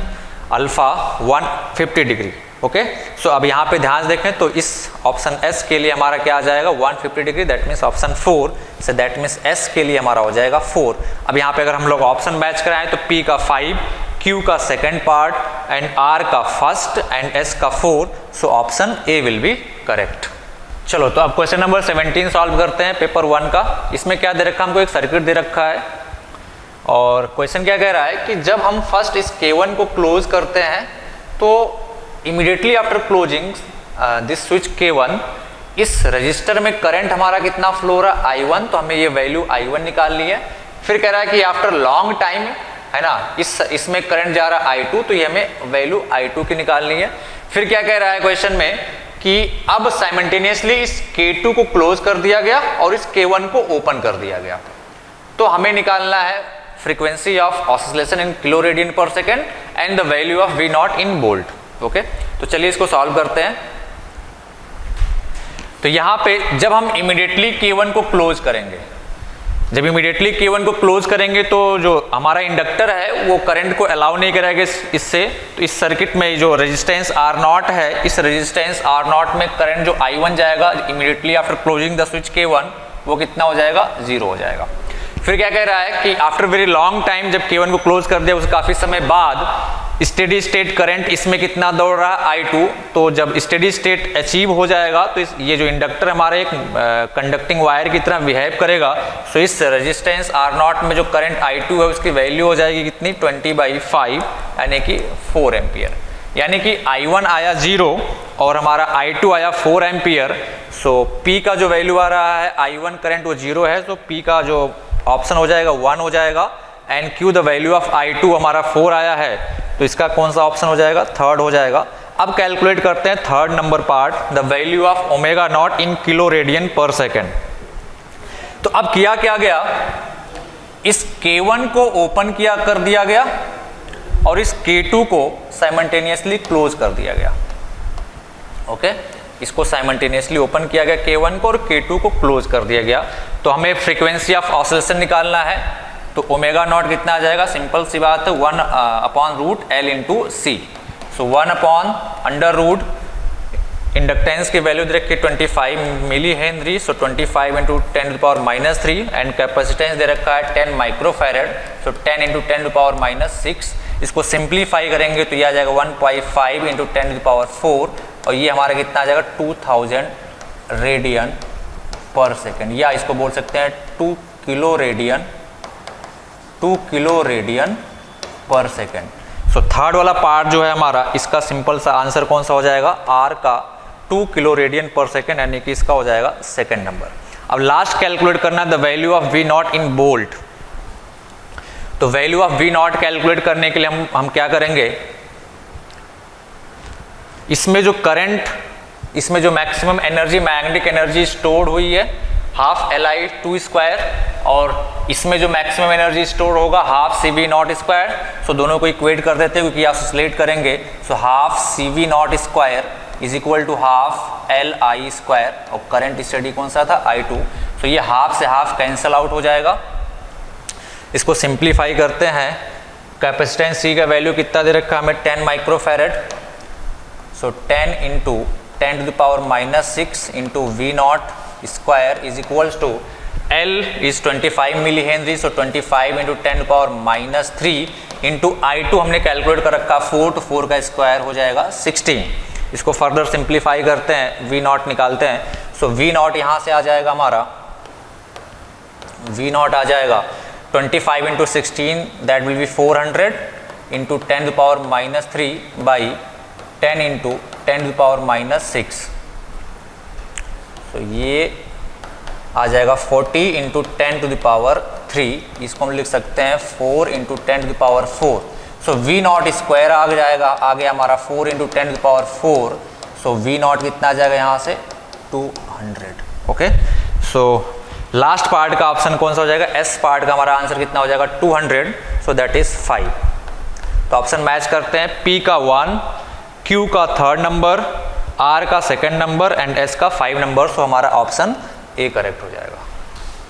alpha 150 degree. Okay, so अब यहाँ पे ध्यान देखें तो इस ऑप्शन एस के लिए हमारा क्या आ जाएगा 150 degree, that means option 4, say that means S के लिए हमारा हो जाएगा 4। अब यहाँ पे अगर हम लोग ऑप्शन मैच कराएं तो पी का 5, क्यू का सेकेंड पार्ट एंड आर का फर्स्ट एंड एस का 4, so option A will be correct. चलो तो अब क्वेश्चन नंबर 17 सॉल्व करते हैं पेपर 1 का। इसमें क्या दे रखा है, हमको एक सर्किट दे रखा है और क्वेश्चन क्या कह रहा है कि जब हम फर्स्ट इस K1 को क्लोज करते हैं तो immediately after closing this switch K1 इस रजिस्टर में करंट हमारा कितना फ्लो हो रहा है I1, तो हमें ये वैल्यू I1 निकाल ली है। फिर कह रहा है कि आफ्टर लॉन्ग टाइम है ना इसमें करंट जा रहा है I2, तो ये हमें वैल्यू I2 की निकालनी है। फिर क्या कह रहा है क्वेश्चन में कि अब साइमल्टेनियसली इस K2 को क्लोज कर दिया गया और इस K1 को ओपन कर दिया गया, तो हमें निकालना है frequency of oscillation in kilo radian per second and the value of V not in volt. Okay, तो चलिए इसको सॉल्व करते हैं। तो यहाँ पे जब हम इमीडिएटली K1 को क्लोज करेंगे, जब इमीडिएटली K1 को क्लोज करेंगे तो जो हमारा इंडक्टर है वो करंट को अलाउ नहीं करेगा इससे। तो इस सर्किट में जो रेजिस्टेंस R0 है, इस रेजिस्टेंस R0 में करंट जो I1 जाएगा immediately after closing the switch K1, वो कितना हो जाएगा, 0 हो जाएगा। फिर क्या कह रहा है कि आफ्टर वेरी लॉन्ग टाइम जब K1 को क्लोज कर दिया उसके काफ़ी समय बाद स्टेडी स्टेट करंट इसमें कितना दौड़ रहा है I2, तो जब स्टेडी स्टेट अचीव हो जाएगा तो ये जो इंडक्टर हमारा एक कंडक्टिंग वायर की तरह बिहेव करेगा। सो इस रेजिस्टेंस R0 में जो करंट I2 है उसकी वैल्यू हो जाएगी कितनी 20/5 यानी कि 4 एम्पियर, यानी कि I1 आया 0 और हमारा I2 आया 4 एम्पियर। सो P का जो वैल्यू आ रहा है I1 करंट वो 0 है, तो P का जो ऑप्शन हो जाएगा 1 हो जाएगा and Q the value of I2 हमारा 4 आया है, तो इसका कौन सा ऑप्शन हो जाएगा, थर्ड हो जाएगा। अब कैलकुलेट करते हैं third number part, the value of omega not in kilo radian per second. तो अब किया क्या गया, इस K1 को ओपन किया कर दिया गया और इस K2 को साइमल्टेनियसली क्लोज कर दिया गया। ओके, इसको साइमल्टेनियसली ओपन किया गया K1 को और K2 को क्लोज कर दिया गया। तो हमें फ्रीक्वेंसी ऑफ ऑसिलेशन निकालना है, तो ओमेगा नॉट कितना आ जाएगा, सिंपल सी बात है 1/√L into C. So 1/√, inductance की वैल्यू दे रखी 25 milli henry, so 25 into 10⁻³ and capacitance दे रखा है 10 माइक्रोफैरड, सो 10 इंटू 10⁻⁶। इसको सिंप्लीफाई करेंगे तो ये आ जाएगा 1.5 इंटू 10⁴ और ये हमारा कितना आ जाएगा 2000 रेडियन पर सेकेंड, या इसको बोल सकते हैं 2 kilo radian per second. So third वाला पार्ट जो है हमारा, इसका सिंपल सा आंसर कौन सा हो जाएगा, आर का 2 किलो रेडियन पर सेकेंड, यानी कि इसका हो जाएगा सेकेंड नंबर। अब लास्ट कैलकुलेट करना है the value of V not in volt. तो value of V not calculate करने के लिए हम क्या करेंगे, इसमें जो करंट, इसमें जो maximum energy magnetic energy stored हुई है 12Li2² और इसमें जो मैक्सिमम एनर्जी स्टोर होगा 12CV0²। सो दोनों को इक्वेट कर देते हैं क्योंकि आसोसिएट करेंगे। सो 12CV0² is equal to 12Li² और करंट स्टडी कौन सा था, I2। सो ये हाफ से हाफ कैंसल आउट हो जाएगा। इसको सिंप्लीफाई करते हैं, कैपेसिटेंस C का वैल्यू कितना दे रखा है हमें 10 microfarad, so 10 into 10⁻⁶ into V0² is equals to L is 25 milli henry, so 25 into 10⁻³ into I2 हमने कैलकुलेट कर रखा 4, तो 4 का स्क्वायर हो जाएगा 16। इसको फर्दर सिंप्लीफाई करते हैं, V0 निकालते हैं। सो V0 यहाँ से आ जाएगा हमारा, V0 आ जाएगा 25 into 16 that will be 400 into 10⁻³ by 10 into 10⁻⁶। तो ये आ जाएगा 40 इंटू 10⁻3, इसको हम लिख सकते हैं 4 इंटू 10⁻4। सो V0² आ जाएगा, आ गया हमारा 4 इंटू 10⁻4। सो V0 कितना आ जाएगा यहाँ से 200। ओके, सो लास्ट पार्ट का ऑप्शन कौन सा हो जाएगा, एस पार्ट का हमारा आंसर कितना हो जाएगा 200, सो दैट इज 5। तो ऑप्शन मैच करते हैं, P का 1, Q का 3rd नंबर, R का 2nd नंबर एंड S का 5 नंबर, सो हमारा ऑप्शन ए करेक्ट हो जाएगा।